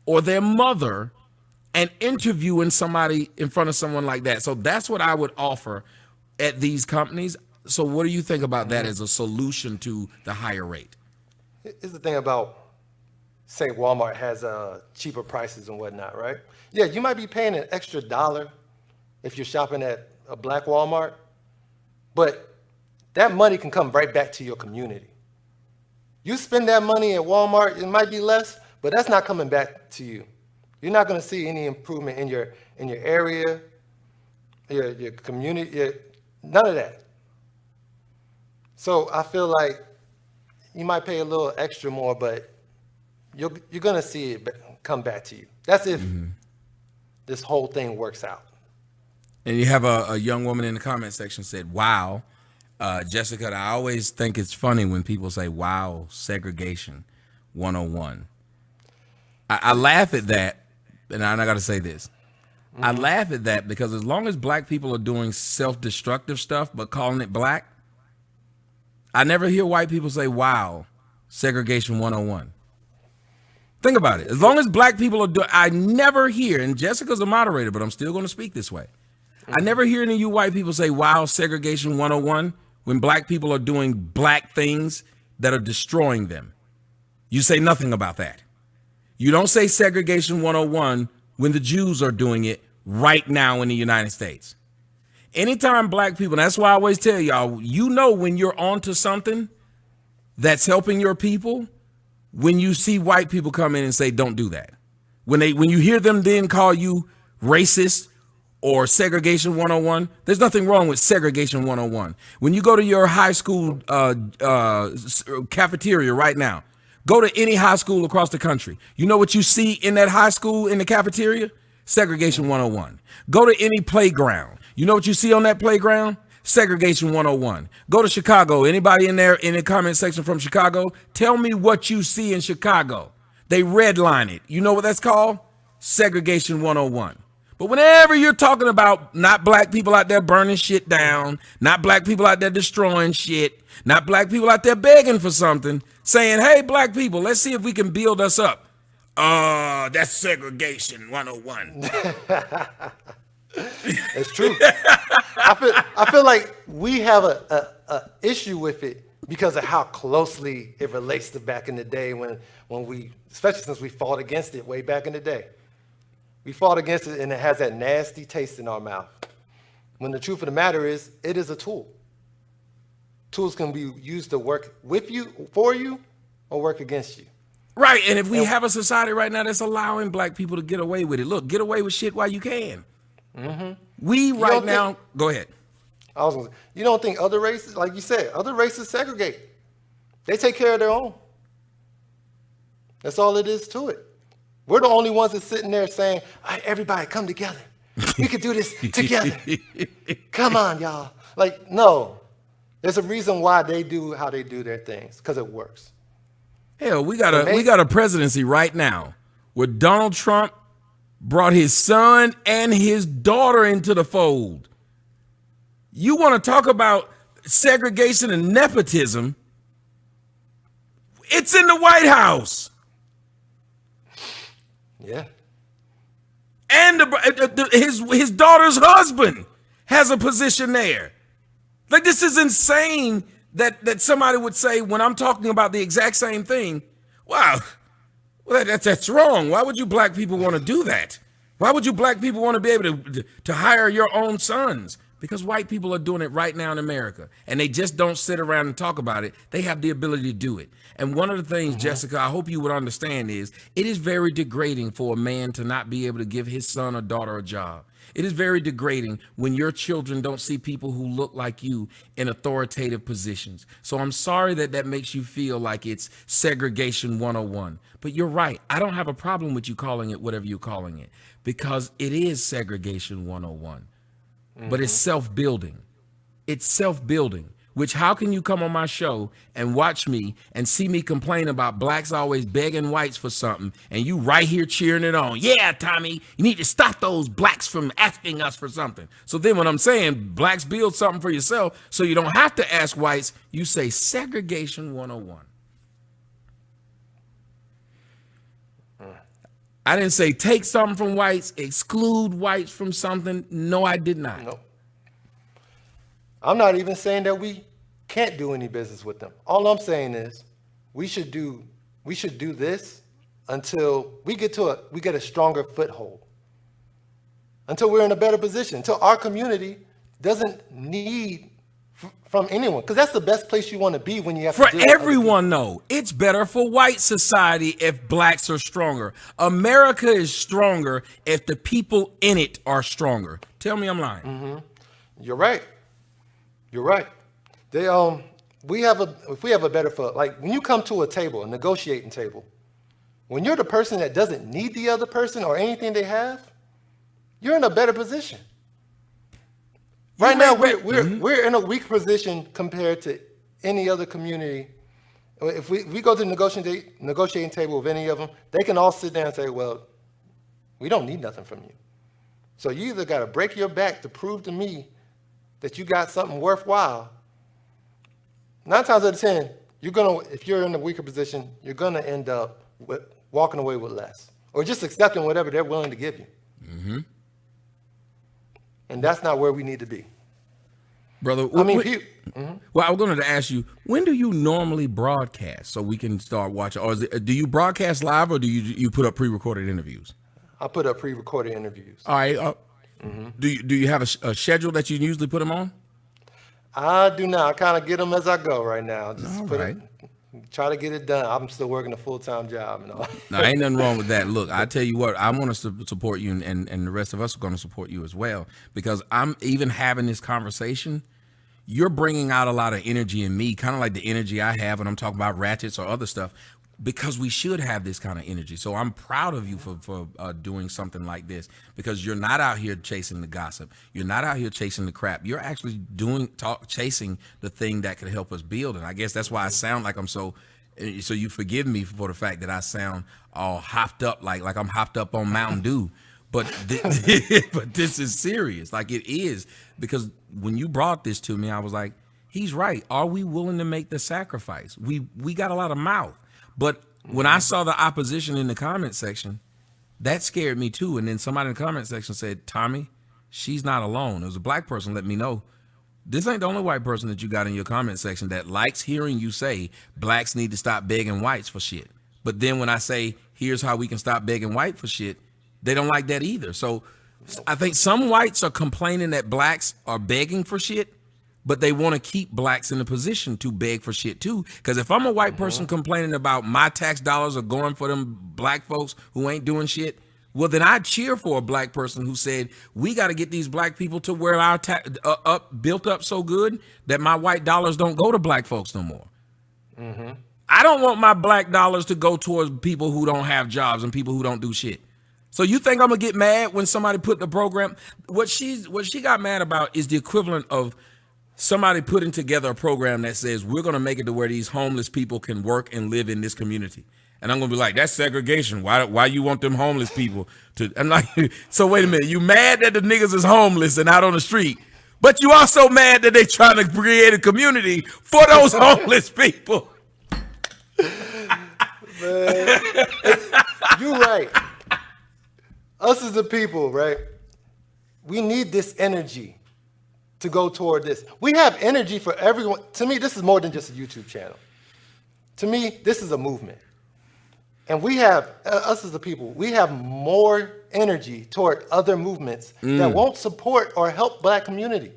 or their mother and interviewing somebody in front of someone like that? So that's what I would offer at these companies. So what do you think about that as a solution to the higher rate? Here's the thing about, say, Walmart has cheaper prices and whatnot, right? Yeah, you might be paying an extra $1 if you're shopping at a black Walmart, but that money can come right back to your community. You spend that money at Walmart, it might be less, but that's not coming back to you. You're not going to see any improvement in your area, your community, none of that. So I feel like you might pay a little extra more, but you're going to see it come back to you. That's if this whole thing works out. And you have a young woman in the comment section said, wow, Jessica, I always think it's funny when people say, wow, segregation 101. I laugh at that, and I got to say this. I laugh at that because as long as black people are doing self-destructive stuff but calling it black, I never hear white people say, wow, segregation 101. Think about it. As long as black people are doing, I never hear, and Jessica's a moderator, but I'm still going to speak this way. I never hear any of you white people say, wow, segregation 101, when black people are doing black things that are destroying them. You say nothing about that. You don't say segregation 101 when the Jews are doing it right now in the United States. Anytime black people, and that's why I always tell y'all, you know when you're onto something that's helping your people, when you see white people come in and say, don't do that. When you hear them then call you racist or segregation 101, there's nothing wrong with segregation 101. When you go to your high school cafeteria right now, go to any high school across the country. You know what you see in that high school in the cafeteria? Segregation 101. Go to any playground. You know what you see on that playground? Segregation 101. Go to Chicago. Anybody in there in the comment section from Chicago? Tell me what you see in Chicago. They redline it. You know what that's called? Segregation 101. But whenever you're talking about not black people out there burning shit down, not black people out there destroying shit, not black people out there begging for something, saying, hey, black people, let's see if we can build us up. That's segregation 101. It's true. I feel like we have a issue with it because of how closely it relates to back in the day when we, especially since we fought against it way back in the day. We fought against it and it has that nasty taste in our mouth. When the truth of the matter is, it is a tool. Tools can be used to work with you, for you, or work against you. Right, and if we have a society right now that's allowing black people to get away with it, look, get away with shit while you can. We right now, go ahead. I was gonna say, you don't think other races, like you said, other races segregate? They take care of their own. That's all it is to it. We're the only ones that's sitting there saying, all right, everybody come together. We could do this together. Come on, y'all. Like, no. There's a reason why they do how they do their things, because it works. Hell, we got a presidency right now where Donald Trump brought his son and his daughter into the fold. You want to talk about segregation and nepotism? It's in the White House. Yeah. And his daughter's husband has a position there. Like, this is insane that somebody would say, when I'm talking about the exact same thing, wow, well, that's wrong. Why would you black people want to do that? Why would you black people want to be able to hire your own sons? Because white people are doing it right now in America, and they just don't sit around and talk about it. They have the ability to do it. And one of the things, Jessica, I hope you would understand is it is very degrading for a man to not be able to give his son or daughter a job. It is very degrading when your children don't see people who look like you in authoritative positions. So I'm sorry that makes you feel like it's segregation 101. But you're right. I don't have a problem with you calling it whatever you're calling it, because it is segregation 101. But it's self-building. It's self-building, which how can you come on my show and watch me and see me complain about blacks always begging whites for something, and you right here cheering it on? Yeah, Tommy, you need to stop those blacks from asking us for something. So then when I'm saying blacks build something for yourself so you don't have to ask whites, you say segregation 101. I didn't say take something from whites, exclude whites from something. No, I did not. No. I'm not even saying that we can't do any business with them. All I'm saying is we should do this until we get a stronger foothold. Until we're in a better position, until our community doesn't need from anyone, because that's the best place you want to be when you have for to deal with everyone. No, it's better for white society if blacks are stronger. America is stronger if the people in it are stronger. Tell me I'm lying. You're right. You're right. If we have a better foot, like when you come to a table, a negotiating table, when you're the person that doesn't need the other person or anything they have, you're in a better position. Right now, we're in a weak position compared to any other community. If we go to the negotiating table with any of them, they can all sit down and say, well, we don't need nothing from you. So you either got to break your back to prove to me that you got something worthwhile. 9 times out of 10, if you're in a weaker position, you're gonna end up walking away with less, or just accepting whatever they're willing to give you. And that's not where we need to be. Brother, I mean, well, I was going to ask you, when do you normally broadcast so we can start watching? Or do you broadcast live, or do you put up pre-recorded interviews? I put up pre-recorded interviews. All right. Do you have a schedule that you usually put them on? I do not. I kind of get them as I go right now. Just All right. Try to get it done. I'm still working a full-time job and all. No, ain't nothing wrong with that. Look, I tell you what, I want to support you, and the rest of us are going to support you as well, because I'm even having this conversation. You're bringing out a lot of energy in me, kind of like the energy I have when I'm talking about ratchets or other stuff, because we should have this kind of energy. So I'm proud of you for doing something like this, because you're not out here chasing the gossip. You're not out here chasing the crap. You're actually chasing the thing that could help us build. And I guess that's why I sound like I'm so you forgive me for the fact that I sound all hopped up, like I'm hopped up on Mountain Dew. But but this is serious. Like, it is, because when you brought this to me, I was like, he's right. Are we willing to make the sacrifice? We got a lot of mouth. But when I saw the opposition in the comment section, that scared me too. And then somebody in the comment section said, Tommy, she's not alone. It was a black person let me know, this ain't the only white person that you got in your comment section that likes hearing you say blacks need to stop begging whites for shit. But then when I say, here's how we can stop begging white for shit, they don't like that either. So I think some whites are complaining that blacks are begging for shit, but they want to keep blacks in a position to beg for shit too. Because if I'm a white person complaining about my tax dollars are going for them black folks who ain't doing shit, well, then I'd cheer for a black person who said, we got to get these black people to where our built up so good that my white dollars don't go to black folks no more. I don't want my black dollars to go towards people who don't have jobs and people who don't do shit. So you think I'm gonna get mad when somebody put the program? What she got mad about is the equivalent of somebody putting together a program that says we're gonna make it to where these homeless people can work and live in this community. And I'm gonna be like, that's segregation. Why you want them homeless people to? I'm like, so wait a minute, you mad that the niggas is homeless and out on the street, but you also mad that they trying to create a community for those homeless people. Man, you're right. Us as a people, right? We need this energy to go toward this. We have energy for everyone. To me, this is more than just a YouTube channel. To me, this is a movement. And we have, us as a people, we have more energy toward other movements that won't support or help black community.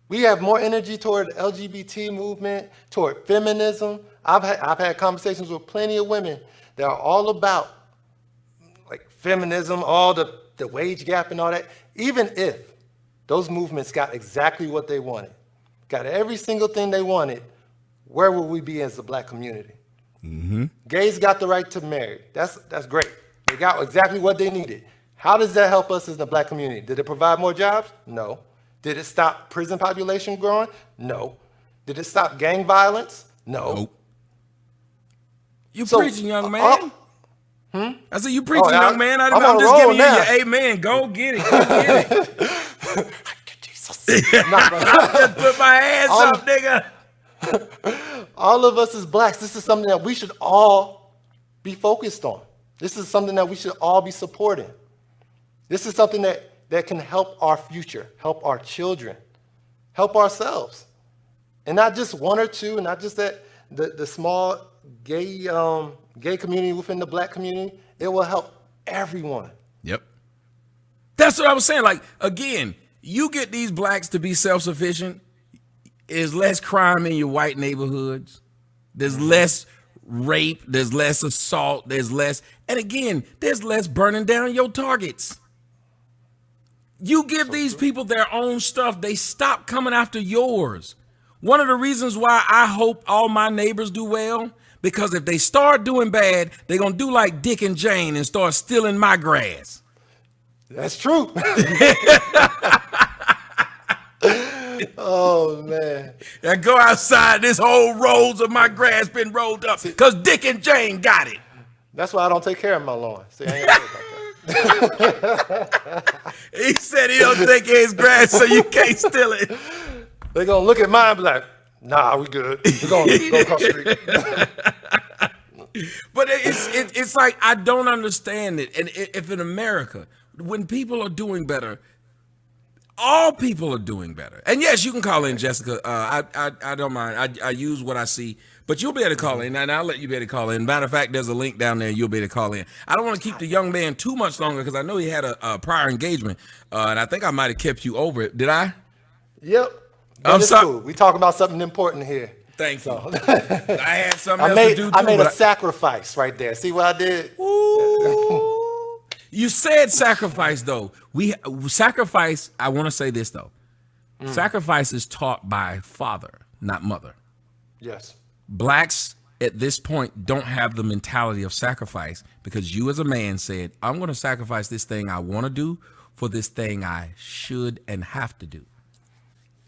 We have more energy toward the LGBT movement, toward feminism. I've had conversations with plenty of women that are all about like feminism, all the wage gap and all that. Even if those movements got exactly what they wanted, got every single thing they wanted, where would we be as a black community? Gays got the right to marry. That's great. They got exactly what they needed. How does that help us as the black community? Did it provide more jobs? No. Did it stop prison population growing? No. Did it stop gang violence? No. Nope. You preaching, young man. I said, you preaching, young man. I'm just giving you your amen. Go get it. Go get it. Jesus. I just put my hands up, nigga. All of us as blacks, this is something that we should all be focused on. This is something that we should all be supporting. This is something that can help our future, help our children, help ourselves. And not just one or two, and not just that the small gay community within the black community. It will help everyone. Yep. That's what I was saying. Like, again, you get these blacks to be self-sufficient, there's less crime in your white neighborhoods. There's less rape. There's less assault. There's less, and again, there's less burning down your targets. You give these people their own stuff, they stop coming after yours. One of the reasons why I hope all my neighbors do well, because if they start doing bad, they're going to do like Dick and Jane and start stealing my grass. That's true. Oh, man. I go outside, this whole rows of my grass been rolled up because Dick and Jane got it. That's why I don't take care of my lawn. See, I ain't worried about that. He said he don't take care of his grass, so you can't steal it. They're going to look at mine and be like, nah, we good. We're going to go across the street. But it's like, I don't understand it. And if in America, when people are doing better, all people are doing better. And yes, you can call in, Jessica. I don't mind. I use what I see. But you'll be able to call in, and I'll let you be able to call in. Matter of fact, there's a link down there. You'll be able to call in. I don't want to keep the young man too much longer because I know he had a prior engagement, and I think I might have kept you over it. Did I? Yep. I'm sorry. Cool. We talking about something important here. Thank you. I had something else to do too. I made a sacrifice right there. See what I did? Ooh. You said sacrifice, though. Sacrifice, I want to say this, though. Sacrifice is taught by father, not mother. Yes. Blacks at this point don't have the mentality of sacrifice because you as a man said, I'm going to sacrifice this thing I want to do for this thing I should and have to do.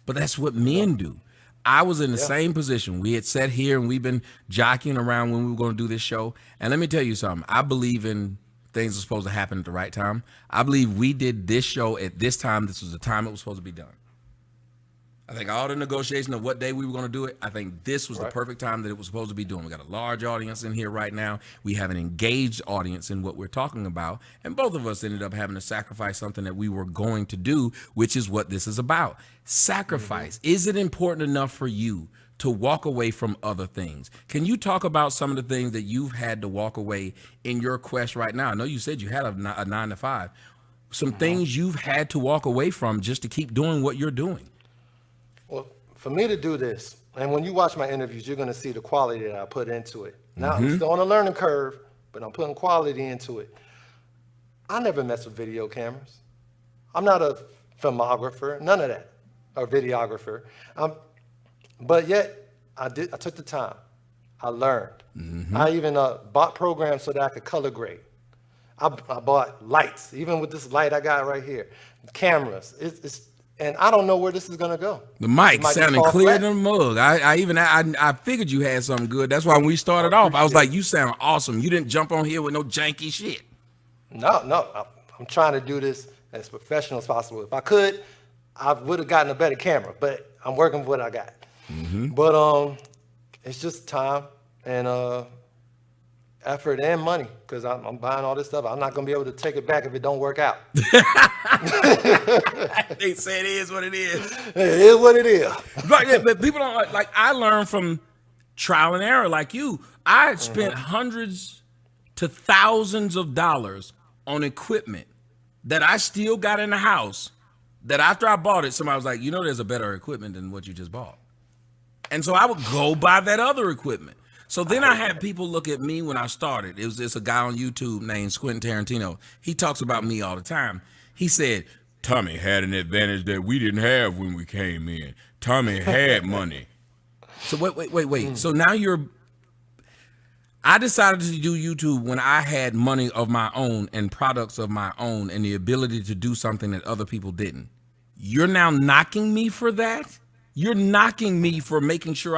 But that's what men do. I was in the same position. We had sat here and we've been jockeying around when we were going to do this show. And let me tell you something. I believe in things are supposed to happen at the right time. I believe we did this show at this time. This was the time it was supposed to be done. I think all the negotiation of what day we were going to do it, I think this was the perfect time that it was supposed to be doing. We got a large audience in here right now. We have an engaged audience in what we're talking about. And both of us ended up having to sacrifice something that we were going to do, which is what this is about. Sacrifice. Is it important enough for you to walk away from other things? Can you talk about some of the things that you've had to walk away in your quest right now? I know you said you had a 9 to 5. Some things you've had to walk away from just to keep doing what you're doing. for me to do this, and when you watch my interviews, you're going to see the quality that I put into it. Now, I'm still on a learning curve, but I'm putting quality into it. I never mess with video cameras. I'm not a filmographer, none of that, or videographer. But yet, I took the time. I learned. I even bought programs so that I could color grade. I bought lights, even with this light I got right here. Cameras. And I don't know where this is gonna go. The mic sounding clear than a mug. I figured you had something good. That's why when we started off, I was like, you sound awesome. You didn't jump on here with no janky shit. No. I'm trying to do this as professional as possible. If I could, I would have gotten a better camera, but I'm working with what I got. But it's just time and effort and money, because I'm buying all this stuff. I'm not gonna be able to take it back if it don't work out. They say it is what it is. It is what it is. But people don't like. I learned from trial and error, like you. I spent hundreds to thousands of dollars on equipment that I still got in the house. That after I bought it, somebody was like, "You know, there's a better equipment than what you just bought," and so I would go buy that other equipment. So then I had people look at me when I started. It's a guy on YouTube named Quentin Tarantino. He talks about me all the time. He said, Tommy had an advantage that we didn't have when we came in. Tommy had money. So wait. So now I decided to do YouTube when I had money of my own and products of my own and the ability to do something that other people didn't. You're now knocking me for that? You're knocking me for making sure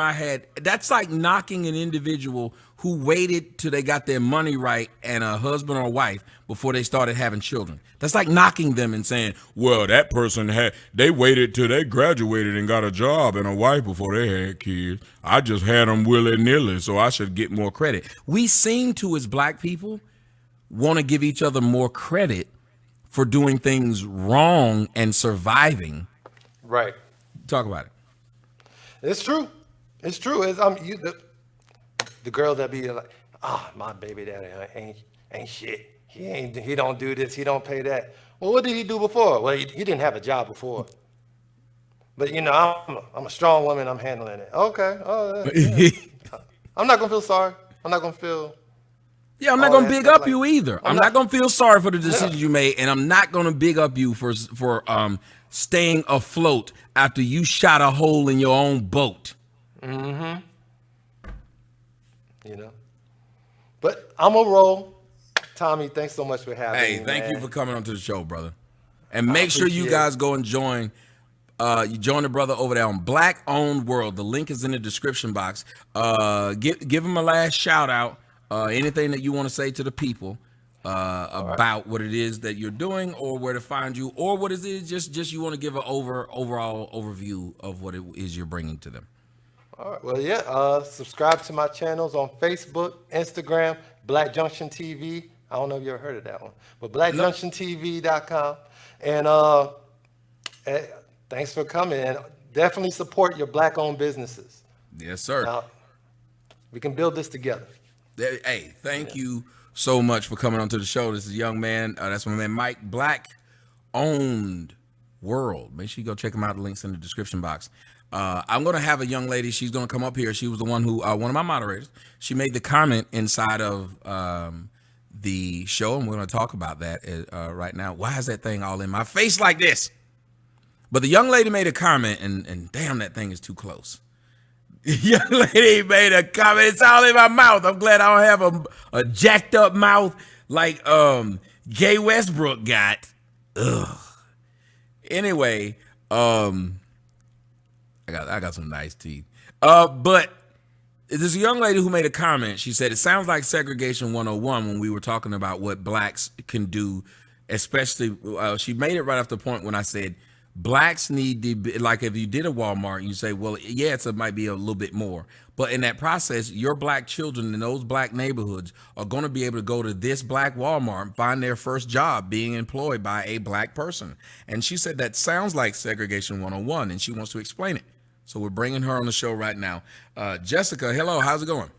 that's like knocking an individual who waited till they got their money right and a husband or wife before they started having children. That's like knocking them and saying, well, that person they waited till they graduated and got a job and a wife before they had kids. I just had them willy-nilly, so I should get more credit. We seem to, as black people, want to give each other more credit for doing things wrong and surviving. Right. Talk about it. It's true. It's true. The girl that be like, my baby daddy ain't shit. He don't do this. He don't pay that. Well, what did he do before? Well, he didn't have a job before. But I'm a strong woman. I'm handling it. Okay. Oh, yeah. I'm not gonna feel sorry. I'm not gonna feel. Yeah, I'm not gonna big up you either. I'm not gonna feel sorry for the decisions you made, and I'm not gonna big up you for staying afloat after you shot a hole in your own boat. But I'm a roll. Tommy, thanks so much for having me. Hey, thank you for coming onto the show, brother. And make sure you guys go and join the brother over there on Black Owned World. The link is in the description box. Give him a last shout out. Anything that you want to say to the people about what it is that you're doing, or where to find you, or what is it just you want to give an overall overview of what it is you're bringing to them. All right. Well, yeah. Subscribe to my channels on Facebook, Instagram, Black Junction TV. I don't know if you ever heard of that one, but blackjunctiontv.com. And thanks for coming. And definitely support your black-owned businesses. Yes, sir. Now, we can build this together. Hey, thank you so much for coming onto the show. This is a young man. That's my man Mike. Black Owned World. Make sure you go check him out. The link's in the description box. I'm going to have a young lady. She's going to come up here. She was the one who, one of my moderators. She made the comment inside of the show, and we're going to talk about that right now. Why is that thing all in my face like this? But the young lady made a comment, and damn, that thing is too close. The young lady made a comment. It's all in my mouth. I'm glad I don't have a jacked up mouth like Gay Westbrook got. Ugh. Anyway, I got some nice teeth. But there's a young lady who made a comment. She said, it sounds like segregation 101 when we were talking about what blacks can do, especially, she made it right off the point when I said, blacks need to be, like if you did a Walmart, you say, well, yes, it might be a little bit more. But in that process, your black children in those black neighborhoods are going to be able to go to this black Walmart and find their first job being employed by a black person. And she said that sounds like segregation 101, and she wants to explain it. So we're bringing her on the show right now. Jessica, hello, how's it going?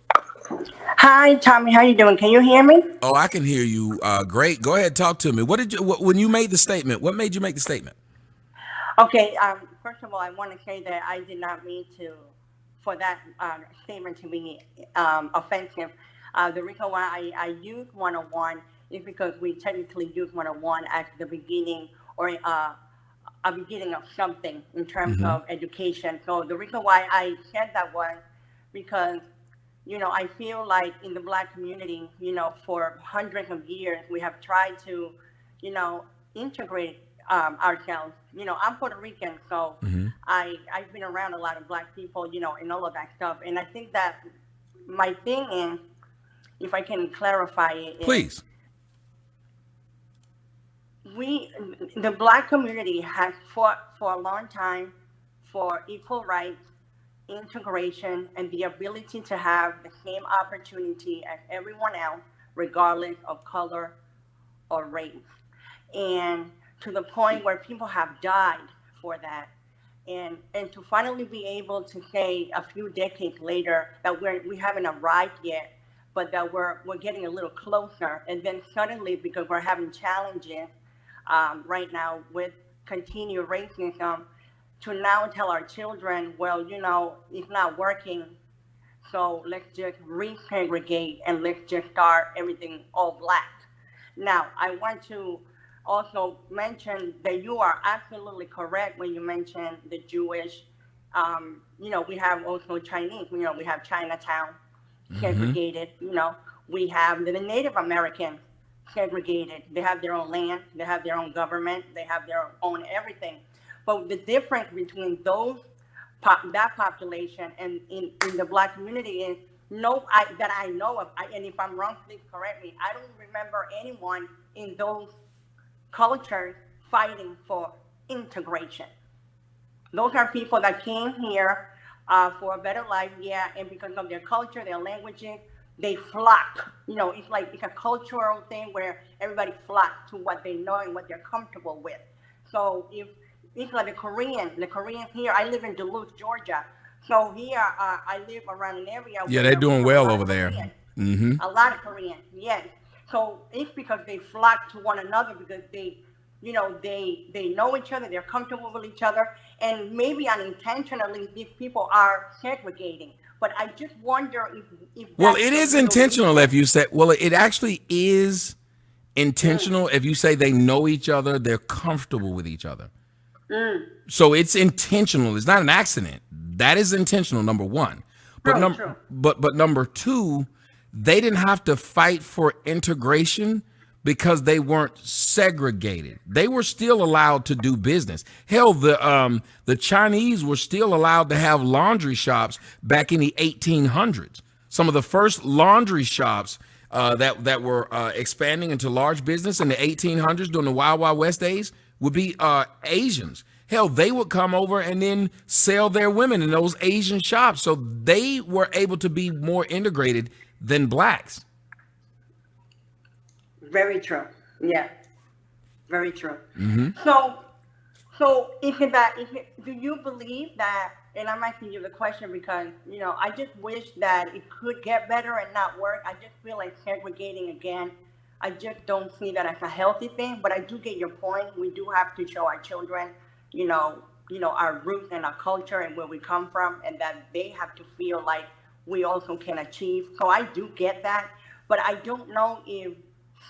Hi, Tommy, how you doing? Can you hear me? Oh, I can hear you. Great. Go ahead, talk to me. When you made the statement, what made you make the statement? Okay, first of all, I want to say that I did not mean for that statement to be offensive. The reason why I use 101 is because we technically use 101 at the beginning or a beginning of something in terms of education. So the reason why I said that was because, I feel like in the Black community, for hundreds of years, we have tried to, integrate ourselves. I'm Puerto Rican, so I've been around a lot of Black people, and all of that stuff. And I think that my thing is, if I can clarify it, Please. The Black community has fought for a long time for equal rights, integration, and the ability to have the same opportunity as everyone else, regardless of color or race. And to the point where people have died for that. And to finally be able to say a few decades later that we haven't arrived yet, but that we're getting a little closer. And then suddenly, because we're having challenges right now with continued racism, to now tell our children, well, it's not working, so let's just resegregate and let's just start everything all Black. Now, I want to also mention that you are absolutely correct when you mention the Jewish. We have also Chinese. We have Chinatown segregated. We have the Native Americans segregated. They have their own land. They have their own government. They have their own everything. But the difference between that population and in the Black community is that I know of. And if I'm wrong, please correct me. I don't remember anyone in those cultures fighting for integration. Those are people that came here for a better life, and because of their culture, their languages, they flock. It's a cultural thing where everybody flocks to what they know and what they're comfortable with. So if it's like the Koreans here, I live in Duluth, Georgia. So here I live around an area. Yeah, they're doing well over there. A lot of Koreans, yes. So it's because they flock to one another because they know each other, they're comfortable with each other, and maybe unintentionally these people are segregating. But I just wonder if well, it is intentional if you say, well, it actually is intentional if you say they know each other, they're comfortable with each other. So it's intentional. It's not an accident. That is intentional, number one. But but number two, they didn't have to fight for integration because they weren't segregated. They were still allowed to do business. Hell, the Chinese were still allowed to have laundry shops back in the 1800s. Some of the first laundry shops that were expanding into large business in the 1800s during the Wild Wild West days would be Asians. Hell, they would come over and then sell their women in those Asian shops. So they were able to be more integrated than Blacks. Very true. Yeah. Very true. So do you believe that, and I'm asking you the question because, I just wish that it could get better and not work. I just feel like segregating again. I just don't see that as a healthy thing, but I do get your point. We do have to show our children, our roots and our culture and where we come from, and that they have to feel like we also can achieve. So I do get that, but I don't know if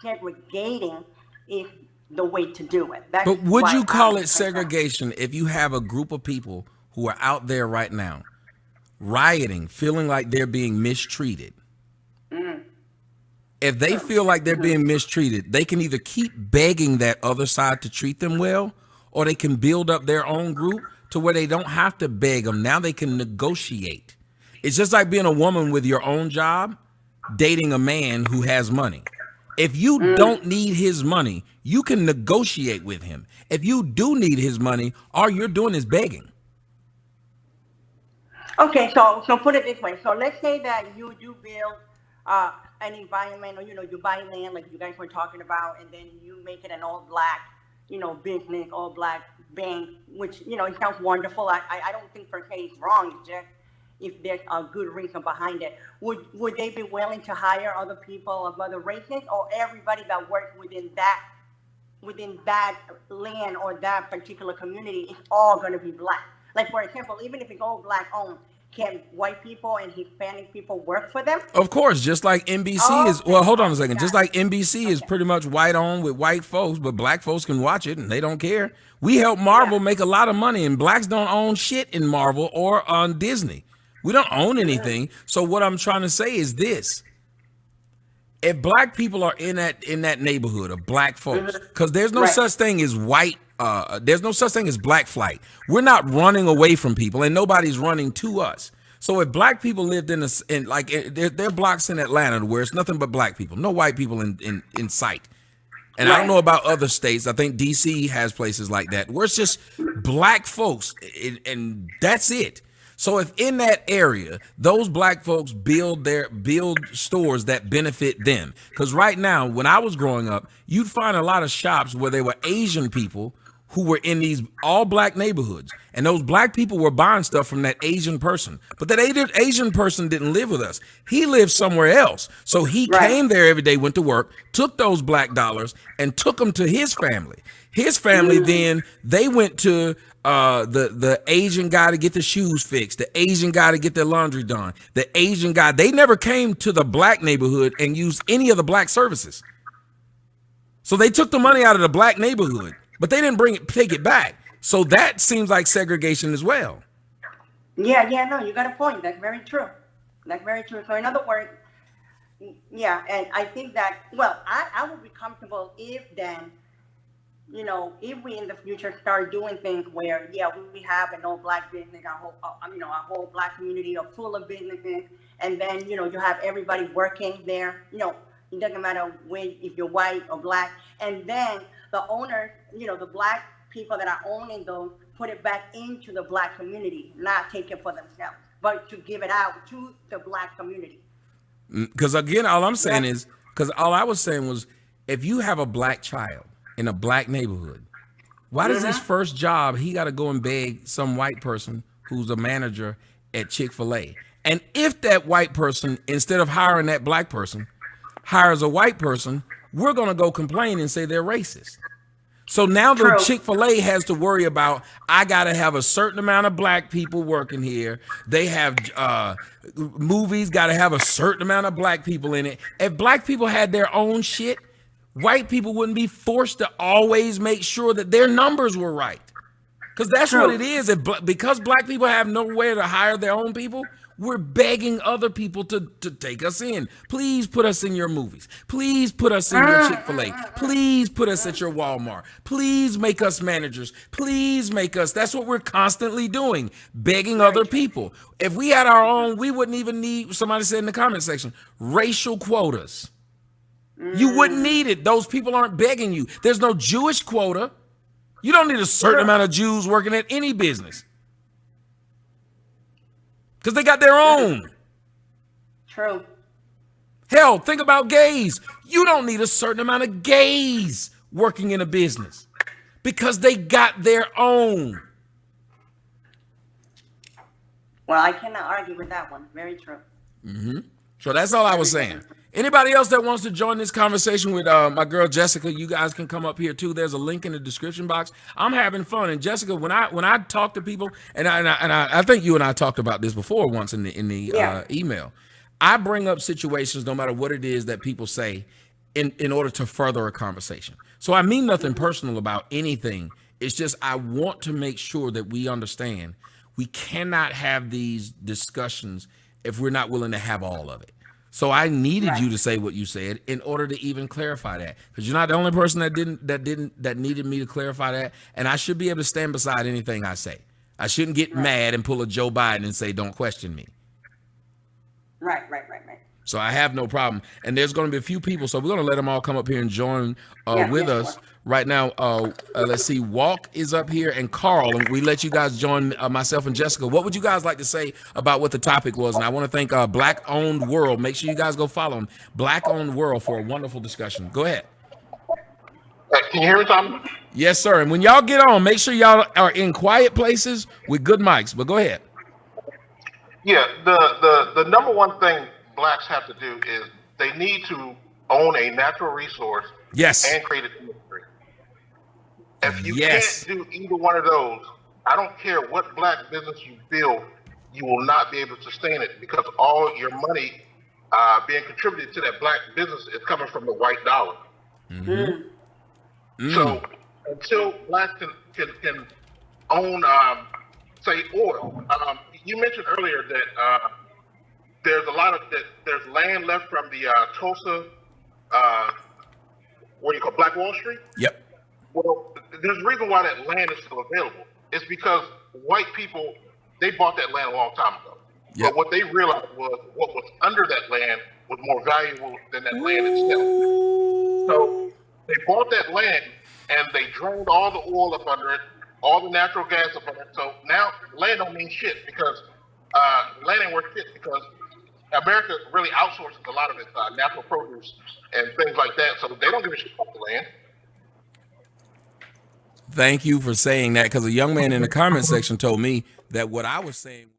segregating is the way to do it. But would you call it segregation if you have a group of people who are out there right now rioting, feeling like they're being mistreated? If they feel like they're being mistreated, they can either keep begging that other side to treat them well, or they can build up their own group to where they don't have to beg them. Now they can negotiate. It's just like being a woman with your own job, dating a man who has money. If you don't need his money, you can negotiate with him. If you do need his money, all you're doing is begging. Okay, so put it this way. So let's say that you do build an environment, or you buy land like you guys were talking about, and then you make it an all Black, business, all Black bank, which it sounds wonderful. I don't think per se it's wrong. It's just if there's a good reason behind it. Would they be willing to hire other people of other races, or everybody that works within that within that land or that particular community is all going to be black. Like, for example, even if it's all black owned, can white people and Hispanic people work for them? Of course, just like NBC is. Okay, Well, hold on a okay, second. got Just it. like NBC is Okay. pretty much white owned with white folks, but black folks can watch it and they don't care. We help Marvel make a lot of money, and blacks don't own shit in Marvel or on Disney. We don't own anything. So what I'm trying to say is this: if black people are in that neighborhood of black folks, because there's no Right. such thing as white, there's no such thing as black flight. We're not running away from people, and nobody's running to us. So if black people lived in there are blocks in Atlanta where it's nothing but black people, no white people in sight. And I don't know about other states. I think DC has places like that where it's just black folks, and that's it. So if in that area, those black folks build stores that benefit them. Because right now, when I was growing up, you'd find a lot of shops where there were Asian people who were in these all black neighborhoods. And those black people were buying stuff from that Asian person. But that Asian person didn't live with us. He lived somewhere else. So he Right. came there every day, went to work, took those black dollars and took them to his family. His family then, they went to the Asian guy to get the shoes fixed, the Asian guy to get their laundry done, the Asian guy. They never came to the black neighborhood and used any of the black services. So they took the money out of the black neighborhood, but they didn't take it back. So that seems like segregation as well. Yeah, no, you got a point. That's very true. That's very true. So in other words, yeah, and I think that, well, I would be comfortable if then, if we in the future start doing things where, yeah, we have an all black business, a whole black community or full of businesses, and then, you have everybody working there, it doesn't matter if you're white or black, and then the owners, the black people that are owning those, put it back into the black community, not take it for themselves, but to give it out to the black community. Because again, all I'm saying is, because all I was saying was, if you have a black child in a black neighborhood, why does his first job, he got to go and beg some white person who's a manager at Chick-fil-A? And if that white person, instead of hiring that black person, hires a white person, we're going to go complain and say they're racist. So now the True. Chick-fil-A has to worry about, I got to have a certain amount of black people working here. They have movies got to have a certain amount of black people in it. If black people had their own shit, white people wouldn't be forced to always make sure that their numbers were right. Because that's True. what it is. Because black people have nowhere to hire their own people, we're begging other people to take us in. Please put us in your movies. Please put us in your Chick-fil-A. Please put us at your Walmart. Please make us managers. Please make us. That's what we're constantly doing, begging other people. If we had our own, we wouldn't even need, somebody said in the comment section, racial quotas. You wouldn't need it. Those people aren't begging you. There's no Jewish quota. You don't need a certain amount of Jews working at any business. Because they got their own. True. Hell, think about gays. You don't need a certain amount of gays working in a business because they got their own. Well, I cannot argue with that one. Very true. So that's all I was saying. Anybody else that wants to join this conversation with my girl Jessica, you guys can come up here too. There's a link in the description box. I'm having fun, and Jessica, when I talk to people, and I think you and I talked about this before once in the email. I bring up situations, no matter what it is that people say, in order to further a conversation. So I mean nothing personal about anything. It's just I want to make sure that we understand we cannot have these discussions if we're not willing to have all of it. So I needed you to say what you said in order to even clarify that, because you're not the only person that needed me to clarify that, and I should be able to stand beside anything I say. I shouldn't get mad and pull a Joe Biden and say, "Don't question me." Right. So I have no problem, and there's going to be a few people, so we're going to let them all come up here and join with us. Right now, let's see, Walk is up here and Carl, and we let you guys join myself and Jessica. What would you guys like to say about what the topic was? And I want to thank Black Owned World. Make sure you guys go follow them, Black Owned World, for a wonderful discussion. Go ahead. Can you hear me, Tommy? Yes, sir. And when y'all get on, make sure y'all are in quiet places with good mics, but go ahead. Yeah, the number one thing blacks have to do is they need to own a natural resource Yes. and create an industry. If you Yes. can't do either one of those, I don't care what black business you build, you will not be able to sustain it because all your money being contributed to that black business is coming from the white dollar. So until blacks can own, say, oil, you mentioned earlier that there's a lot of there's land left from the Tulsa, what do you call Black Wall Street? Yep. Well, there's a reason why that land is still available. It's because white people, they bought that land a long time ago. Yep. But what they realized was what was under that land was more valuable than that land itself. So they bought that land and they drained all the oil up under it, all the natural gas up under it. So now land don't mean shit because land ain't worth shit because America really outsources a lot of its natural produce and things like that. So they don't give a shit about the land. Thank you for saying that, because a young man in the comment section told me that what I was saying